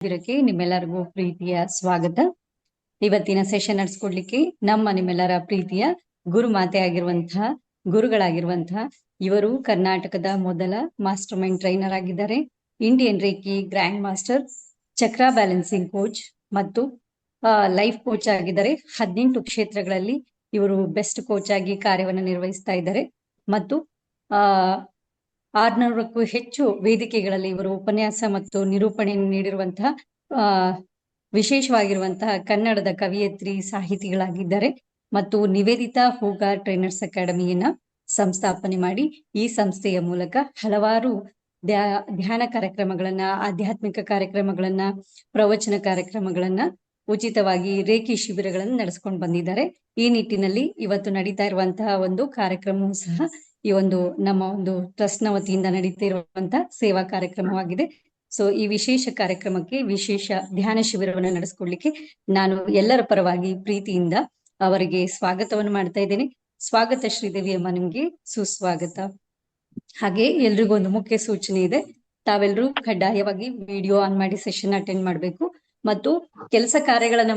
ಶಿಬಿರಕ್ಕೆ ನಿಮ್ಮೆಲ್ಲರಿಗೂ ಪ್ರೀತಿಯ ಸ್ವಾಗತ. ಇವತ್ತಿನ ಸೆಷನ್ ನಡೆಸ್ಕೊಡ್ಲಿಕ್ಕೆ ನಿಮ್ಮೆಲ್ಲರ ಪ್ರೀತಿಯ ಗುರುಮಾತೆ ಆಗಿರುವಂತಹ ಗುರುಗಳಾಗಿರುವಂತಹ ಇವರು ಕರ್ನಾಟಕದ ಮೊದಲ ಮಾಸ್ಟರ್ ಮೈಂಡ್ ಟ್ರೈನರ್ ಆಗಿದ್ದಾರೆ. ಇಂಡಿಯನ್ ರೇಕಿ ಗ್ರ್ಯಾಂಡ್ ಮಾಸ್ಟರ್, ಚಕ್ರ ಬ್ಯಾಲೆನ್ಸಿಂಗ್ ಕೋಚ್ ಮತ್ತು ಲೈಫ್ ಕೋಚ್ ಆಗಿದ್ದಾರೆ. 18 ಕ್ಷೇತ್ರಗಳಲ್ಲಿ ಇವರು ಬೆಸ್ಟ್ ಕೋಚ್ ಆಗಿ ಕಾರ್ಯವನ್ನು ನಿರ್ವಹಿಸ್ತಾ ಇದ್ದಾರೆ ಮತ್ತು 600ಕ್ಕೂ ಹೆಚ್ಚು ವೇದಿಕೆಗಳಲ್ಲಿ ಇವರು ಉಪನ್ಯಾಸ ಮತ್ತು ನಿರೂಪಣೆ ನೀಡಿರುವಂತಹ ವಿಶೇಷವಾಗಿರುವಂತಹ ಕನ್ನಡದ ಕವಿಯತ್ರಿ, ಸಾಹಿತಿಗಳಾಗಿದ್ದಾರೆ ಮತ್ತು ನಿವೇದಿತಾ ಹೂಗಾರ್ ಟ್ರೈನರ್ಸ್ ಅಕಾಡೆಮಿಯನ್ನ ಸಂಸ್ಥಾಪನೆ ಮಾಡಿ ಈ ಸಂಸ್ಥೆಯ ಮೂಲಕ ಹಲವಾರು ಧ್ಯಾನ ಕಾರ್ಯಕ್ರಮಗಳನ್ನ, ಆಧ್ಯಾತ್ಮಿಕ ಕಾರ್ಯಕ್ರಮಗಳನ್ನ, ಪ್ರವಚನ ಕಾರ್ಯಕ್ರಮಗಳನ್ನ, ಉಚಿತವಾಗಿ ರೇಖಿ ಶಿಬಿರಗಳನ್ನು ನಡೆಸ್ಕೊಂಡು ಬಂದಿದ್ದಾರೆ. ಈ ನಿಟ್ಟಿನಲ್ಲಿ ಇವತ್ತು ನಡೀತಾ ಇರುವಂತಹ ಒಂದು ಕಾರ್ಯಕ್ರಮವೂ ಸಹ ಈ ಒಂದು ನಮ್ಮ ಒಂದು ಟ್ರಸ್ಟ್ ನ ವತಿಯಿಂದ ನಡೀತಾ ಇರುವಂತಹ ಸೇವಾ ಕಾರ್ಯಕ್ರಮವಾಗಿದೆ. ಸೊ ಈ ವಿಶೇಷ ಕಾರ್ಯಕ್ರಮಕ್ಕೆ ವಿಶೇಷ ಧ್ಯಾನ ಶಿಬಿರವನ್ನು ನಡೆಸ್ಕೊಡ್ಲಿಕ್ಕೆ ನಾನು ಎಲ್ಲರ ಪರವಾಗಿ ಪ್ರೀತಿಯಿಂದ ಅವರಿಗೆ ಸ್ವಾಗತವನ್ನು ಮಾಡ್ತಾ ಇದ್ದೇನೆ. ಸ್ವಾಗತ ಶ್ರೀದೇವಿ ಅಮ್ಮ, ನಿಮ್ಗೆ ಸುಸ್ವಾಗತ. ಹಾಗೆ ಎಲ್ರಿಗೂ ಒಂದು ಮುಖ್ಯ ಸೂಚನೆ ಇದೆ. ತಾವೆಲ್ಲರೂ ಕಡ್ಡಾಯವಾಗಿ ವಿಡಿಯೋ ಆನ್ ಮಾಡಿ ಸೆಷನ್ ಅಟೆಂಡ್ ಮಾಡಬೇಕು ಮತ್ತು ಕೆಲಸ ಕಾರ್ಯಗಳನ್ನ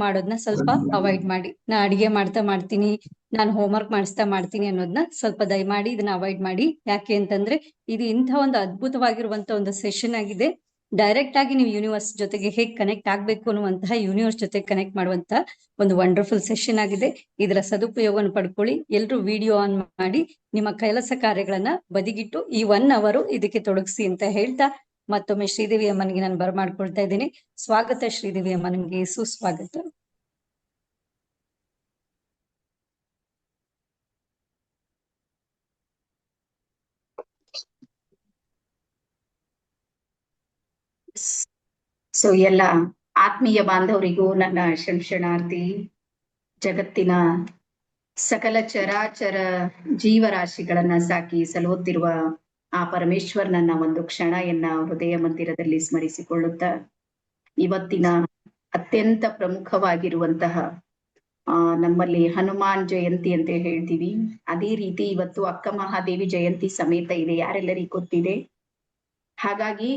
ಮಾಡೋದನ್ನ ಸ್ವಲ್ಪ ಅವಾಯ್ಡ್ ಮಾಡಿ. ನಾ ಅಡಿಗೆ ಮಾಡ್ತೀನಿ, ನಾನು ಹೋಮ್ವರ್ಕ್ ಮಾಡ್ತೀನಿ ಅನ್ನೋದನ್ನ ಸ್ವಲ್ಪ ದಯಮಾಡಿ ಇದನ್ನ ಅವಾಯ್ಡ್ ಮಾಡಿ. ಯಾಕೆ ಅಂತಂದ್ರೆ ಇದು ಇಂಥ ಒಂದು ಅದ್ಭುತವಾಗಿರುವಂತ ಒಂದು ಸೆಷನ್ ಆಗಿದೆ. ಡೈರೆಕ್ಟ್ ಆಗಿ ನೀವು ಯೂನಿವರ್ಸ್ ಜೊತೆಗೆ ಹೇಗೆ ಕನೆಕ್ಟ್ ಆಗ್ಬೇಕು ಅನ್ನುವಂತಹ, ಯೂನಿವರ್ಸ್ ಜೊತೆ ಕನೆಕ್ಟ್ ಮಾಡುವಂತಹ ಒಂದು ವಂಡರ್ಫುಲ್ ಸೆಷನ್ ಆಗಿದೆ. ಇದರ ಸದುಪಯೋಗವನ್ನು ಪಡ್ಕೊಳ್ಳಿ. ಎಲ್ರು ವಿಡಿಯೋ ಆನ್ ಮಾಡಿ ನಿಮ್ಮ ಕೆಲಸ ಕಾರ್ಯಗಳನ್ನ ಬದಿಗಿಟ್ಟು ಈ 1 ಅವರ್ ಇದಕ್ಕೆ ತೊಡಗಿಸಿ ಅಂತ ಹೇಳ್ತಾ ಮತ್ತೊಮ್ಮೆ ಶ್ರೀದೇವಿ ಅಮ್ಮನಿಗೆ ನಾನು ಬರಮಾಡ್ಕೊಳ್ತಾ ಇದ್ದೀನಿ. ಸ್ವಾಗತ ಶ್ರೀದೇವಿ ಅಮ್ಮ, ನಿಮ್ಗೆ ಸುಸ್ವಾಗತ. ಸೊ ಎಲ್ಲ ಆತ್ಮೀಯ ಬಾಂಧವರಿಗೂ ನನ್ನ ಶರಣಾರ್ಥಿ. ಜಗತ್ತಿನ ಸಕಲ ಚರಾಚರ ಜೀವರಾಶಿಗಳನ್ನ ಸಾಕಿ ಸಲಹುತ್ತಿರುವ ಆ ಪರಮೇಶ್ವರನನ್ನ ಒಂದು ಕ್ಷಣ ಹೃದಯ ಮಂದಿರದಲ್ಲಿ ಸ್ಮರಿಸಿಕೊಳ್ಳುತ್ತಾ, ಇವತ್ತಿನ ಅತ್ಯಂತ ಪ್ರಮುಖವಾಗಿರುವಂತಹ ನಮ್ಮಲ್ಲಿ ಹನುಮಾನ್ ಜಯಂತಿ ಅಂತ ಹೇಳ್ತೀವಿ. ಅದೇ ರೀತಿ ಇವತ್ತು ಅಕ್ಕ ಮಹಾದೇವಿ ಜಯಂತಿ ಸಮೇತ ಇದೆ, ಯಾರೆಲ್ಲರಿಗೂ ಗೊತ್ತಿದೆ. ಹಾಗಾಗಿ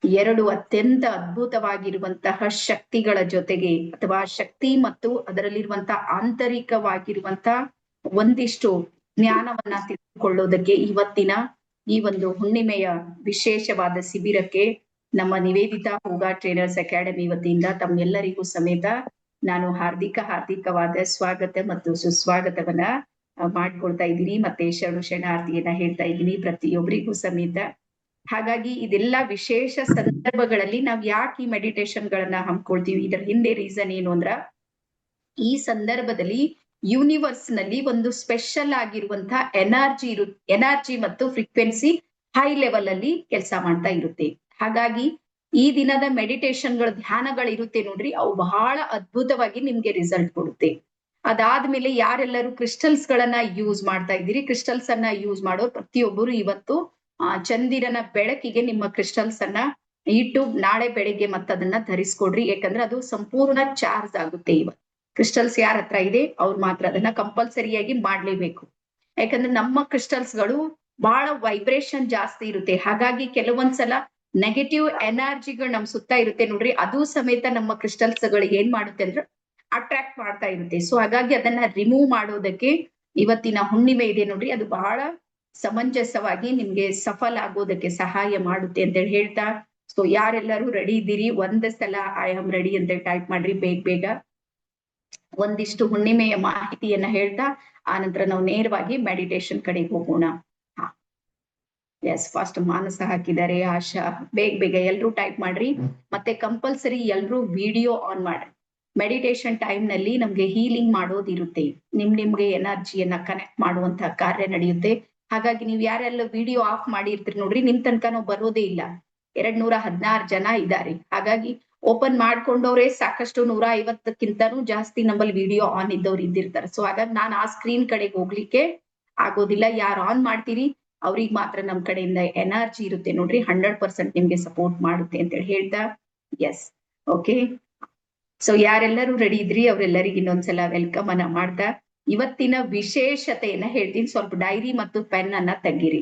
2 ಅತ್ಯಂತ ಅದ್ಭುತವಾಗಿರುವಂತಹ ಶಕ್ತಿಗಳ ಜೊತೆಗೆ, ಅಥವಾ ಶಕ್ತಿ ಮತ್ತು ಅದರಲ್ಲಿರುವಂತಹ ಆಂತರಿಕವಾಗಿರುವಂತಹ ಒಂದಿಷ್ಟು ಜ್ಞಾನವನ್ನ ತಿಳಿದುಕೊಳ್ಳೋದಕ್ಕೆ ಇವತ್ತಿನ ಈ ಒಂದು ಹುಣ್ಣಿಮೆಯ ವಿಶೇಷವಾದ ಶಿಬಿರಕ್ಕೆ ನಮ್ಮ ನಿವೇದಿತಾ ಹೂಗಾರ್ ಟ್ರೈನರ್ಸ್ ಅಕಾಡೆಮಿ ವತಿಯಿಂದ ತಮ್ಮೆಲ್ಲರಿಗೂ ಸಮೇತ ನಾನು ಹಾರ್ದಿಕವಾದ ಸ್ವಾಗತ ಮತ್ತು ಸುಸ್ವಾಗತವನ್ನ ಮಾಡ್ಕೊಳ್ತಾ ಇದ್ದೀನಿ. ಮತ್ತೆ ಶರಣಾರ್ಥಿಯನ್ನ ಹೇಳ್ತಾ ಇದ್ದೀನಿ ಪ್ರತಿಯೊಬ್ಬರಿಗೂ ಸಮೇತ. ಹಾಗಾಗಿ ಇದೆಲ್ಲ ವಿಶೇಷ ಸಂದರ್ಭಗಳಲ್ಲಿ ನಾವ್ ಯಾಕೆ ಈ ಮೆಡಿಟೇಷನ್ ಗಳನ್ನ ಹಮ್ಮಿಕೊಳ್ತೀವಿ, ಇದರ ಹಿಂದೆ ರೀಸನ್ ಏನು ಅಂದ್ರ, ಈ ಸಂದರ್ಭದಲ್ಲಿ ಯೂನಿವರ್ಸ್ ನಲ್ಲಿ ಒಂದು ಸ್ಪೆಷಲ್ ಆಗಿರುವಂತಹ ಎನರ್ಜಿ ಮತ್ತು ಫ್ರೀಕ್ವೆನ್ಸಿ ಹೈ ಲೆವೆಲ್ ಅಲ್ಲಿ ಕೆಲಸ ಮಾಡ್ತಾ ಇರುತ್ತೆ. ಹಾಗಾಗಿ ಈ ದಿನದ ಮೆಡಿಟೇಷನ್ಗಳು, ಧ್ಯಾನಗಳಿರುತ್ತೆ ನೋಡ್ರಿ, ಅವು ಬಹಳ ಅದ್ಭುತವಾಗಿ ನಿಮ್ಗೆ ರಿಸಲ್ಟ್ ಕೊಡುತ್ತೆ. ಅದಾದ್ಮೇಲೆ ಯಾರೆಲ್ಲರೂ ಕ್ರಿಸ್ಟಲ್ಸ್ ಗಳನ್ನ ಯೂಸ್ ಮಾಡ್ತಾ ಇದ್ದೀರಿ, ಕ್ರಿಸ್ಟಲ್ಸ್ ಅನ್ನ ಯೂಸ್ ಮಾಡೋ ಪ್ರತಿಯೊಬ್ಬರು ಇವತ್ತು ಚಂದಿರನ ಬೆಳಕಿಗೆ ನಿಮ್ಮ ಕ್ರಿಸ್ಟಲ್ಸ್ ಅನ್ನ ಇಟ್ಟು ನಾಳೆ ಬೆಳಿಗ್ಗೆ ಅದನ್ನ ಧರಿಸ್ಕೊಡ್ರಿ. ಯಾಕಂದ್ರೆ ಅದು ಸಂಪೂರ್ಣ ಚಾರ್ಜ್ ಆಗುತ್ತೆ. ಇವತ್ತು ಕ್ರಿಸ್ಟಲ್ಸ್ ಯಾರ ಹತ್ರ ಇದೆ ಅವ್ರು ಮಾತ್ರ ಅದನ್ನ ಕಂಪಲ್ಸರಿಯಾಗಿ ಮಾಡ್ಲೇಬೇಕು. ಯಾಕಂದ್ರೆ ನಮ್ಮ ಕ್ರಿಸ್ಟಲ್ಸ್ ಗಳು ಬಹಳ ವೈಬ್ರೇಷನ್ ಜಾಸ್ತಿ ಇರುತ್ತೆ. ಹಾಗಾಗಿ ಕೆಲವೊಂದ್ಸಲ ನೆಗೆಟಿವ್ ಎನರ್ಜಿಗಳು ನಮ್ ಸುತ್ತ ಇರುತ್ತೆ ನೋಡ್ರಿ, ಅದು ಸಮೇತ ನಮ್ಮ ಕ್ರಿಸ್ಟಲ್ಸ್ ಗಳಿಗೆ ಏನ್ ಮಾಡುತ್ತೆ ಅಂದ್ರೆ ಅಟ್ರಾಕ್ಟ್ ಮಾಡ್ತಾ ಇರುತ್ತೆ. ಸೊ ಹಾಗಾಗಿ ಅದನ್ನ ರಿಮೂವ್ ಮಾಡೋದಕ್ಕೆ ಇವತ್ತಿನ ಹುಣ್ಣಿಮೆ ಇದೆ ನೋಡ್ರಿ, ಅದು ಬಹಳ ಸಮಂಜಸವಾಗಿ ನಿಮ್ಗೆ ಸಫಲ ಆಗೋದಕ್ಕೆ ಸಹಾಯ ಮಾಡುತ್ತೆ ಅಂತ ಹೇಳ್ತಾ, ಸೊ ಯಾರೆಲ್ಲರೂ ರೆಡಿ ಇದ್ದೀರಿ, ಒಂದ್ ಸಲ ಐ ಆಮ್ ರೆಡಿ ಅಂತ ಟೈಪ್ ಮಾಡ್ರಿ ಬೇಗ. ಒಂದಿಷ್ಟು ಹುಣ್ಣಿಮೆಯ ಮಾಹಿತಿಯನ್ನ ಹೇಳ್ತಾ ಆನಂತರ ನಾವು ನೇರವಾಗಿ ಮೆಡಿಟೇಷನ್ ಕಡೆಗೆ ಹೋಗೋಣ. ಎಸ್, ಫಸ್ಟ್ ಮಾನಸ ಹಾಕಿದ್ದಾರೆ, ಆಶಾ, ಬೇಗ ಎಲ್ರೂ ಟೈಪ್ ಮಾಡ್ರಿ. ಮತ್ತೆ ಕಂಪಲ್ಸರಿ ಎಲ್ರೂ ವಿಡಿಯೋ ಆನ್ ಮಾಡ್ರಿ. ಮೆಡಿಟೇಷನ್ ಟೈಮ್ ನಲ್ಲಿ ನಮ್ಗೆ ಹೀಲಿಂಗ್ ಮಾಡೋದಿರುತ್ತೆ, ನಿಮ್ಗೆ ಎನರ್ಜಿಯನ್ನ ಕನೆಕ್ಟ್ ಮಾಡುವಂತಹ ಕಾರ್ಯ ನಡೆಯುತ್ತೆ. ಹಾಗಾಗಿ ನೀವು ಯಾರೆಲ್ಲ ವಿಡಿಯೋ ಆಫ್ ಮಾಡಿರ್ತೀರಿ ನೋಡ್ರಿ, ನಿಮ್ ತನಕ ನಾವು ಬರೋದೇ ಇಲ್ಲ. 216 ಜನ ಇದ್ದಾರೆ. ಹಾಗಾಗಿ ಓಪನ್ ಮಾಡ್ಕೊಂಡವ್ರೆ ಸಾಕಷ್ಟು, 150ಕ್ಕಿಂತನೂ ಜಾಸ್ತಿ ನಮ್ಮಲ್ಲಿ ವಿಡಿಯೋ ಆನ್ ಇದ್ದವ್ರು ಇದ್ದಿರ್ತಾರೆ. ಸೊ ಹಾಗಾಗಿ ನಾನು ಆ ಸ್ಕ್ರೀನ್ ಕಡೆಗೆ ಹೋಗ್ಲಿಕ್ಕೆ ಆಗೋದಿಲ್ಲ. ಯಾರು ಆನ್ ಮಾಡ್ತೀರಿ ಅವ್ರಿಗೆ ಮಾತ್ರ ನಮ್ ಕಡೆಯಿಂದ ಎನರ್ಜಿ ಇರುತ್ತೆ ನೋಡ್ರಿ, 100% ನಿಮ್ಗೆ ಸಪೋರ್ಟ್ ಮಾಡುತ್ತೆ ಅಂತ ಹೇಳ್ತಾ, ಎಸ್, ಓಕೆ. ಸೊ ಯಾರೆಲ್ಲರೂ ರೆಡಿ ಇದ್ರಿ ಅವ್ರೆಲ್ಲರಿಗೆ ಇನ್ನೊಂದ್ಸಲ ವೆಲ್ಕಮ್ ಅನ್ನ ಮಾಡ್ತಾ ಇವತ್ತಿನ ವಿಶೇಷತೆಯನ್ನ ಹೇಳ್ತೀನಿ. ಸ್ವಲ್ಪ ಡೈರಿ ಮತ್ತು ಪೆನ್ ಅನ್ನ ತೆಗೀರಿ.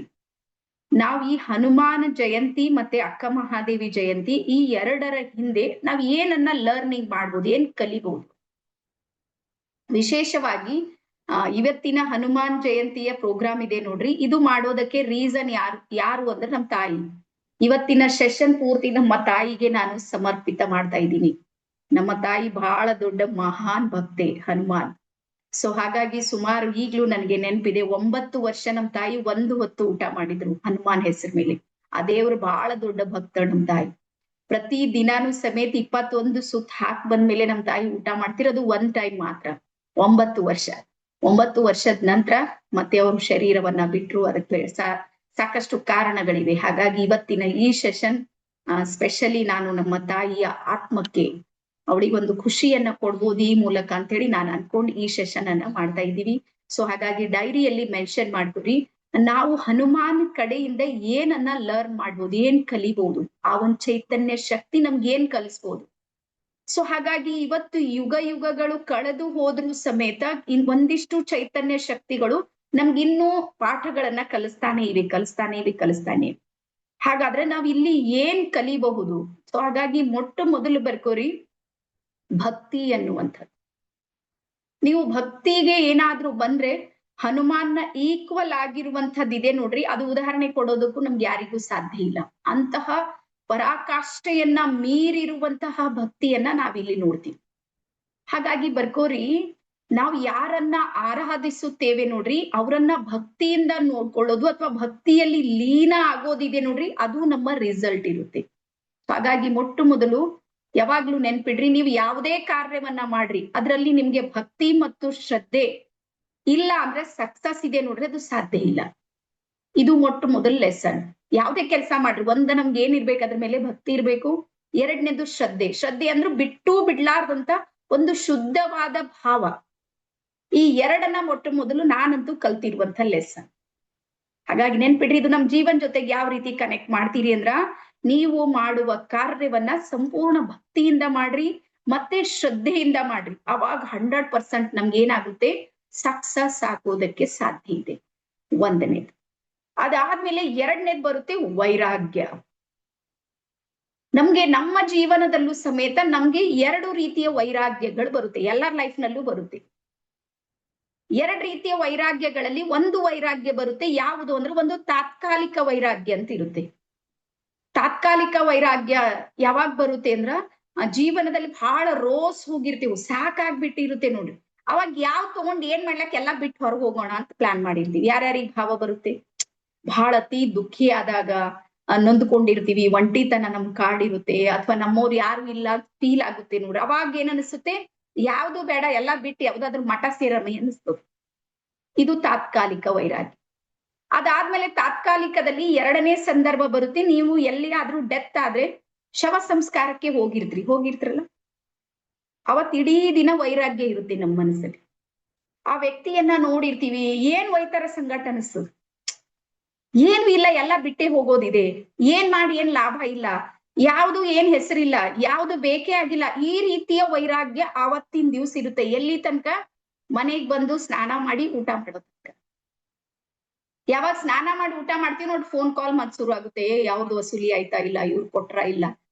ನಾವು ಈ ಹನುಮಾನ್ ಜಯಂತಿ ಮತ್ತೆ ಅಕ್ಕ ಮಹಾದೇವಿ ಜಯಂತಿ ಈ ಎರಡರ ಹಿಂದೆ ನಾವ್ ಏನನ್ನ ಲರ್ನಿಂಗ್ ಮಾಡ್ಬೋದು, ಏನ್ ಕಲಿಬಹುದು. ವಿಶೇಷವಾಗಿ ಇವತ್ತಿನ ಹನುಮಾನ್ ಜಯಂತಿಯ ಪ್ರೋಗ್ರಾಮ್ ಇದೆ ನೋಡ್ರಿ, ಇದು ಮಾಡೋದಕ್ಕೆ ರೀಸನ್ ಯಾರು ಅಂದ್ರೆ ನಮ್ ತಾಯಿ. ಇವತ್ತಿನ ಸೆಷನ್ ಪೂರ್ತಿ ನಮ್ಮ ತಾಯಿಗೆ ನಾನು ಸಮರ್ಪಿತ ಮಾಡ್ತಾ ಇದ್ದೀನಿ. ನಮ್ಮ ತಾಯಿ ಬಹಳ ದೊಡ್ಡ ಮಹಾನ್ ಭಕ್ತೆ ಹನುಮಾನ್. ಸೊ ಹಾಗಾಗಿ ಸುಮಾರು ಈಗ್ಲೂ ನನಗೆ ನೆನಪಿದೆ, 9 ವರ್ಷ ನಮ್ ತಾಯಿ ಒಂದು ಹೊತ್ತು ಊಟ ಮಾಡಿದ್ರು ಹನುಮಾನ್ ಹೆಸರು ಮೇಲೆ. ಆ ದೇವ್ರು ಬಹಳ ದೊಡ್ಡ ಭಕ್ತ ನಮ್ ತಾಯಿ. ಪ್ರತಿ ದಿನಾನು ಸಮೇತ 21 ಸುತ್ತ ಹಾಕ್ ಬಂದ್ಮೇಲೆ ನಮ್ ತಾಯಿ ಊಟ ಮಾಡ್ತಿರೋದು ಒನ್ ಟೈಮ್ ಮಾತ್ರ. 9 ವರ್ಷದ ನಂತರ ಮತ್ತೆ ಅವರು ಶರೀರವನ್ನ ಬಿಟ್ರು. ಅದಕ್ಕೆ ಸಾಕಷ್ಟು ಕಾರಣಗಳಿವೆ. ಹಾಗಾಗಿ ಇವತ್ತಿನ ಈ ಸೆಷನ್ ಸ್ಪೆಷಲಿ ನಾನು ನಮ್ಮ ತಾಯಿಯ ಆತ್ಮಕ್ಕೆ ಅವಳಿಗೊಂದು ಖುಷಿಯನ್ನ ಕೊಡ್ಬೋದು ಈ ಮೂಲಕ ಅಂತ ಹೇಳಿ ನಾನು ಅನ್ಕೊಂಡು ಈ ಸೆಷನ್ ಅನ್ನ ಮಾಡ್ತಾ ಇದ್ದೀವಿ. ಸೊ ಹಾಗಾಗಿ ಡೈರಿಯಲ್ಲಿ ಮೆನ್ಷನ್ ಮಾಡ್ಕೊರಿ, ನಾವು ಹನುಮಾನ್ ಕಡೆಯಿಂದ ಏನನ್ನ ಲರ್ನ್ ಮಾಡ್ಬೋದು, ಏನ್ ಕಲಿಬಹುದು, ಆ ಒಂದ್ ಚೈತನ್ಯ ಶಕ್ತಿ ನಮ್ಗೆ ಏನ್ ಕಲಿಸ್ಬೋದು. ಸೊ ಹಾಗಾಗಿ ಇವತ್ತು ಯುಗಗಳು ಕಳೆದು ಹೋದ್ರೂ ಸಮೇತ ಒಂದಿಷ್ಟು ಚೈತನ್ಯ ಶಕ್ತಿಗಳು ನಮ್ಗಿನ್ನೂ ಪಾಠಗಳನ್ನ ಕಲಿಸ್ತಾನೆ ಇವೆ. ಹಾಗಾದ್ರೆ ನಾವ್ ಇಲ್ಲಿ ಏನ್ ಕಲಿಬಹುದು? ಸೊ ಹಾಗಾಗಿ ಮೊಟ್ಟ ಮೊದಲು ಬರ್ಕೋರಿ ಭಕ್ತಿ ಅನ್ನುವಂಥದ್ದು. ನೀವು ಭಕ್ತಿಗೆ ಏನಾದ್ರೂ ಬಂದ್ರೆ ಹನುಮಾನ್ನ ಈಕ್ವಲ್ ಆಗಿರುವಂಥದ್ದು ಇದೆ ನೋಡ್ರಿ, ಅದು ಉದಾಹರಣೆ ಕೊಡೋದಕ್ಕೂ ನಮ್ಗೆ ಯಾರಿಗೂ ಸಾಧ್ಯ ಇಲ್ಲ. ಅಂತಹ ಪರಾಕಾಷ್ಠೆಯನ್ನ ಮೀರಿರುವಂತಹ ಭಕ್ತಿಯನ್ನ ನಾವಿಲ್ಲಿ ನೋಡ್ತೀವಿ. ಹಾಗಾಗಿ ಬರ್ಕೋರಿ, ನಾವು ಯಾರನ್ನ ಆರಾಧಿಸುತ್ತೇವೆ ನೋಡ್ರಿ, ಅವರನ್ನ ಭಕ್ತಿಯಿಂದ ನೋಡ್ಕೊಳ್ಳೋದು ಅಥವಾ ಭಕ್ತಿಯಲ್ಲಿ ಲೀನ ಆಗೋದಿದೆ ನೋಡ್ರಿ, ಅದು ನಮ್ಮ ರಿಸಲ್ಟ್ ಇರುತ್ತೆ. ಹಾಗಾಗಿ ಮೊಟ್ಟ ಮೊದಲು ಯಾವಾಗ್ಲೂ ನೆನ್ಪಿಡ್ರಿ, ನೀವು ಯಾವುದೇ ಕಾರ್ಯವನ್ನ ಮಾಡ್ರಿ ಅದ್ರಲ್ಲಿ ನಿಮ್ಗೆ ಭಕ್ತಿ ಮತ್ತು ಶ್ರದ್ಧೆ ಇಲ್ಲ ಅಂದ್ರೆ ಸಕ್ಸಸ್ ಇದೆ ನೋಡ್ರಿ, ಅದು ಸಾಧ್ಯ ಇಲ್ಲ. ಇದು ಮೊಟ್ಟ ಮೊದಲ ಲೆಸನ್. ಯಾವ್ದೇ ಕೆಲಸ ಮಾಡ್ರಿ, ನಮ್ಗೆ ಏನಿರ್ಬೇಕು, ಅದ್ರ ಮೇಲೆ ಭಕ್ತಿ ಇರ್ಬೇಕು. ಎರಡನೇದು ಶ್ರದ್ಧೆ ಅಂದ್ರೆ ಬಿಟ್ಟು ಬಿಡ್ಲಾರ್ದಂತ ಒಂದು ಶುದ್ಧವಾದ ಭಾವ. ಈ ಎರಡನ್ನ ಮೊಟ್ಟ ಮೊದಲು ನಾನಂತೂ ಕಲ್ತಿರುವಂತ ಲೆಸನ್. ಹಾಗಾಗಿ ನೆನ್ಪಿಡ್ರಿ, ಇದು ನಮ್ ಜೀವನ ಜೊತೆಗೆ ಯಾವ ರೀತಿ ಕನೆಕ್ಟ್ ಮಾಡ್ತೀರಿ ಅಂದ್ರ, ನೀವು ಮಾಡುವ ಕಾರ್ಯವನ್ನ ಸಂಪೂರ್ಣ ಭಕ್ತಿಯಿಂದ ಮಾಡ್ರಿ ಮತ್ತೆ ಶ್ರದ್ಧೆಯಿಂದ ಮಾಡ್ರಿ. ಅವಾಗ 100% ನಮ್ಗೆ ಏನಾಗುತ್ತೆ, ಸಕ್ಸಸ್ ಆಗೋದಕ್ಕೆ ಸಾಧ್ಯ ಇದೆ. ಒಂದನೇದು. ಅದಾದ್ಮೇಲೆ ಎರಡನೇದು ಬರುತ್ತೆ ವೈರಾಗ್ಯ. ನಮ್ಗೆ ನಮ್ಮ ಜೀವನದಲ್ಲೂ ಸಮೇತ ನಮ್ಗೆ 2 ರೀತಿಯ ವೈರಾಗ್ಯಗಳು ಬರುತ್ತೆ, ಎಲ್ಲರ ಲೈಫ್ ನಲ್ಲೂ ಬರುತ್ತೆ. 2 ರೀತಿಯ ವೈರಾಗ್ಯಗಳಲ್ಲಿ ಒಂದು ವೈರಾಗ್ಯ ಬರುತ್ತೆ, ಯಾವುದು ಅಂದ್ರೆ ಒಂದು ತಾತ್ಕಾಲಿಕ ವೈರಾಗ್ಯ ಅಂತ ಇರುತ್ತೆ. ತಾತ್ಕಾಲಿಕ ವೈರಾಗ್ಯ ಯಾವಾಗ ಬರುತ್ತೆ ಅಂದ್ರ, ಜೀವನದಲ್ಲಿ ಬಹಳ ರೋಸ್ ಹೋಗಿರ್ತೀವಿ, ಸಾಕಾಗ್ಬಿಟ್ಟಿರುತ್ತೆ ನೋಡ್ರಿ, ಅವಾಗ ಯಾವ್ ತಗೊಂಡ್ ಏನ್ ಮಾಡ್ಲಕ್ ಎಲ್ಲ ಬಿಟ್ಟು ಹೊರಗೆ ಹೋಗೋಣ ಅಂತ ಪ್ಲಾನ್ ಮಾಡಿರ್ತೀವಿ. ಯಾರ್ಯಾರಿಗೆ ಭಾವ ಬರುತ್ತೆ? ಬಹಳ ಅತಿ ದುಃಖಿ ಆದಾಗ, ನೊಂದ್ಕೊಂಡಿರ್ತೀವಿ, ಒಂಟಿತನ ನಮ್ ಕಾಡಿರುತ್ತೆ, ಅಥವಾ ನಮ್ಮವ್ರು ಯಾರು ಇಲ್ಲ ಫೀಲ್ ಆಗುತ್ತೆ ನೋಡ್ರಿ, ಅವಾಗ ಏನ್ ಅನಿಸುತ್ತೆ, ಯಾವ್ದು ಬೇಡ ಎಲ್ಲ ಬಿಟ್ಟು ಯಾವ್ದಾದ್ರು ಮಠ ಸೇರಮಿ ಅನಿಸ್ತದೆ. ಇದು ತಾತ್ಕಾಲಿಕ ವೈರಾಗ್ಯ. ಅದಾದ್ಮೇಲೆ ತಾತ್ಕಾಲಿಕದಲ್ಲಿ ಎರಡನೇ ಸಂದರ್ಭ ಬರುತ್ತೆ, ನೀವು ಎಲ್ಲಿಯಾದ್ರೂ ಡೆತ್ ಆದ್ರೆ ಶವ ಸಂಸ್ಕಾರಕ್ಕೆ ಹೋಗಿರ್ತಿರಲ್ಲ, ಅವತ್ ಇಡೀ ದಿನ ವೈರಾಗ್ಯ ಇರುತ್ತೆ ನಮ್ಮ ಮನಸ್ಸಲ್ಲಿ. ಆ ವ್ಯಕ್ತಿಯನ್ನ ನೋಡಿರ್ತೀವಿ, ಏನ್ ವೈತರ ಸಂಗಟ ಅನಿಸ್ತದೆ, ಏನು ಇಲ್ಲ, ಎಲ್ಲ ಬಿಟ್ಟೆ ಹೋಗೋದಿದೆ, ಏನ್ ಮಾಡಿ ಏನ್ ಲಾಭ ಇಲ್ಲ, ಯಾವ್ದು ಏನ್ ಹೆಸರಿಲ್ಲ, ಯಾವ್ದು ಬೇಕೇ ಆಗಿಲ್ಲ, ಈ ರೀತಿಯ ವೈರಾಗ್ಯ ಆವತ್ತಿನ ದಿವ್ಸ ಇರುತ್ತೆ. ಎಲ್ಲಿ ತನಕ? ಮನೆಗ್ ಬಂದು ಸ್ನಾನ ಮಾಡಿ ಊಟ ಮಾಡೋ ತನಕ. ಯಾವಾಗ ಸ್ನಾನ ಮಾಡಿ ಊಟ ಮಾಡ್ತೀವಿ ನೋಡಿ, ಫೋನ್ ಕಾಲ್ ಮತ್ ಶುರು ಆಗುತ್ತೆ, ಯಾವ್ದು ವಸೂಲಿ ಆಯ್ತಾ ಇಲ್ಲ, ಇವ್ರು ಕೊಟ್ರ ಇಲ್ಲ,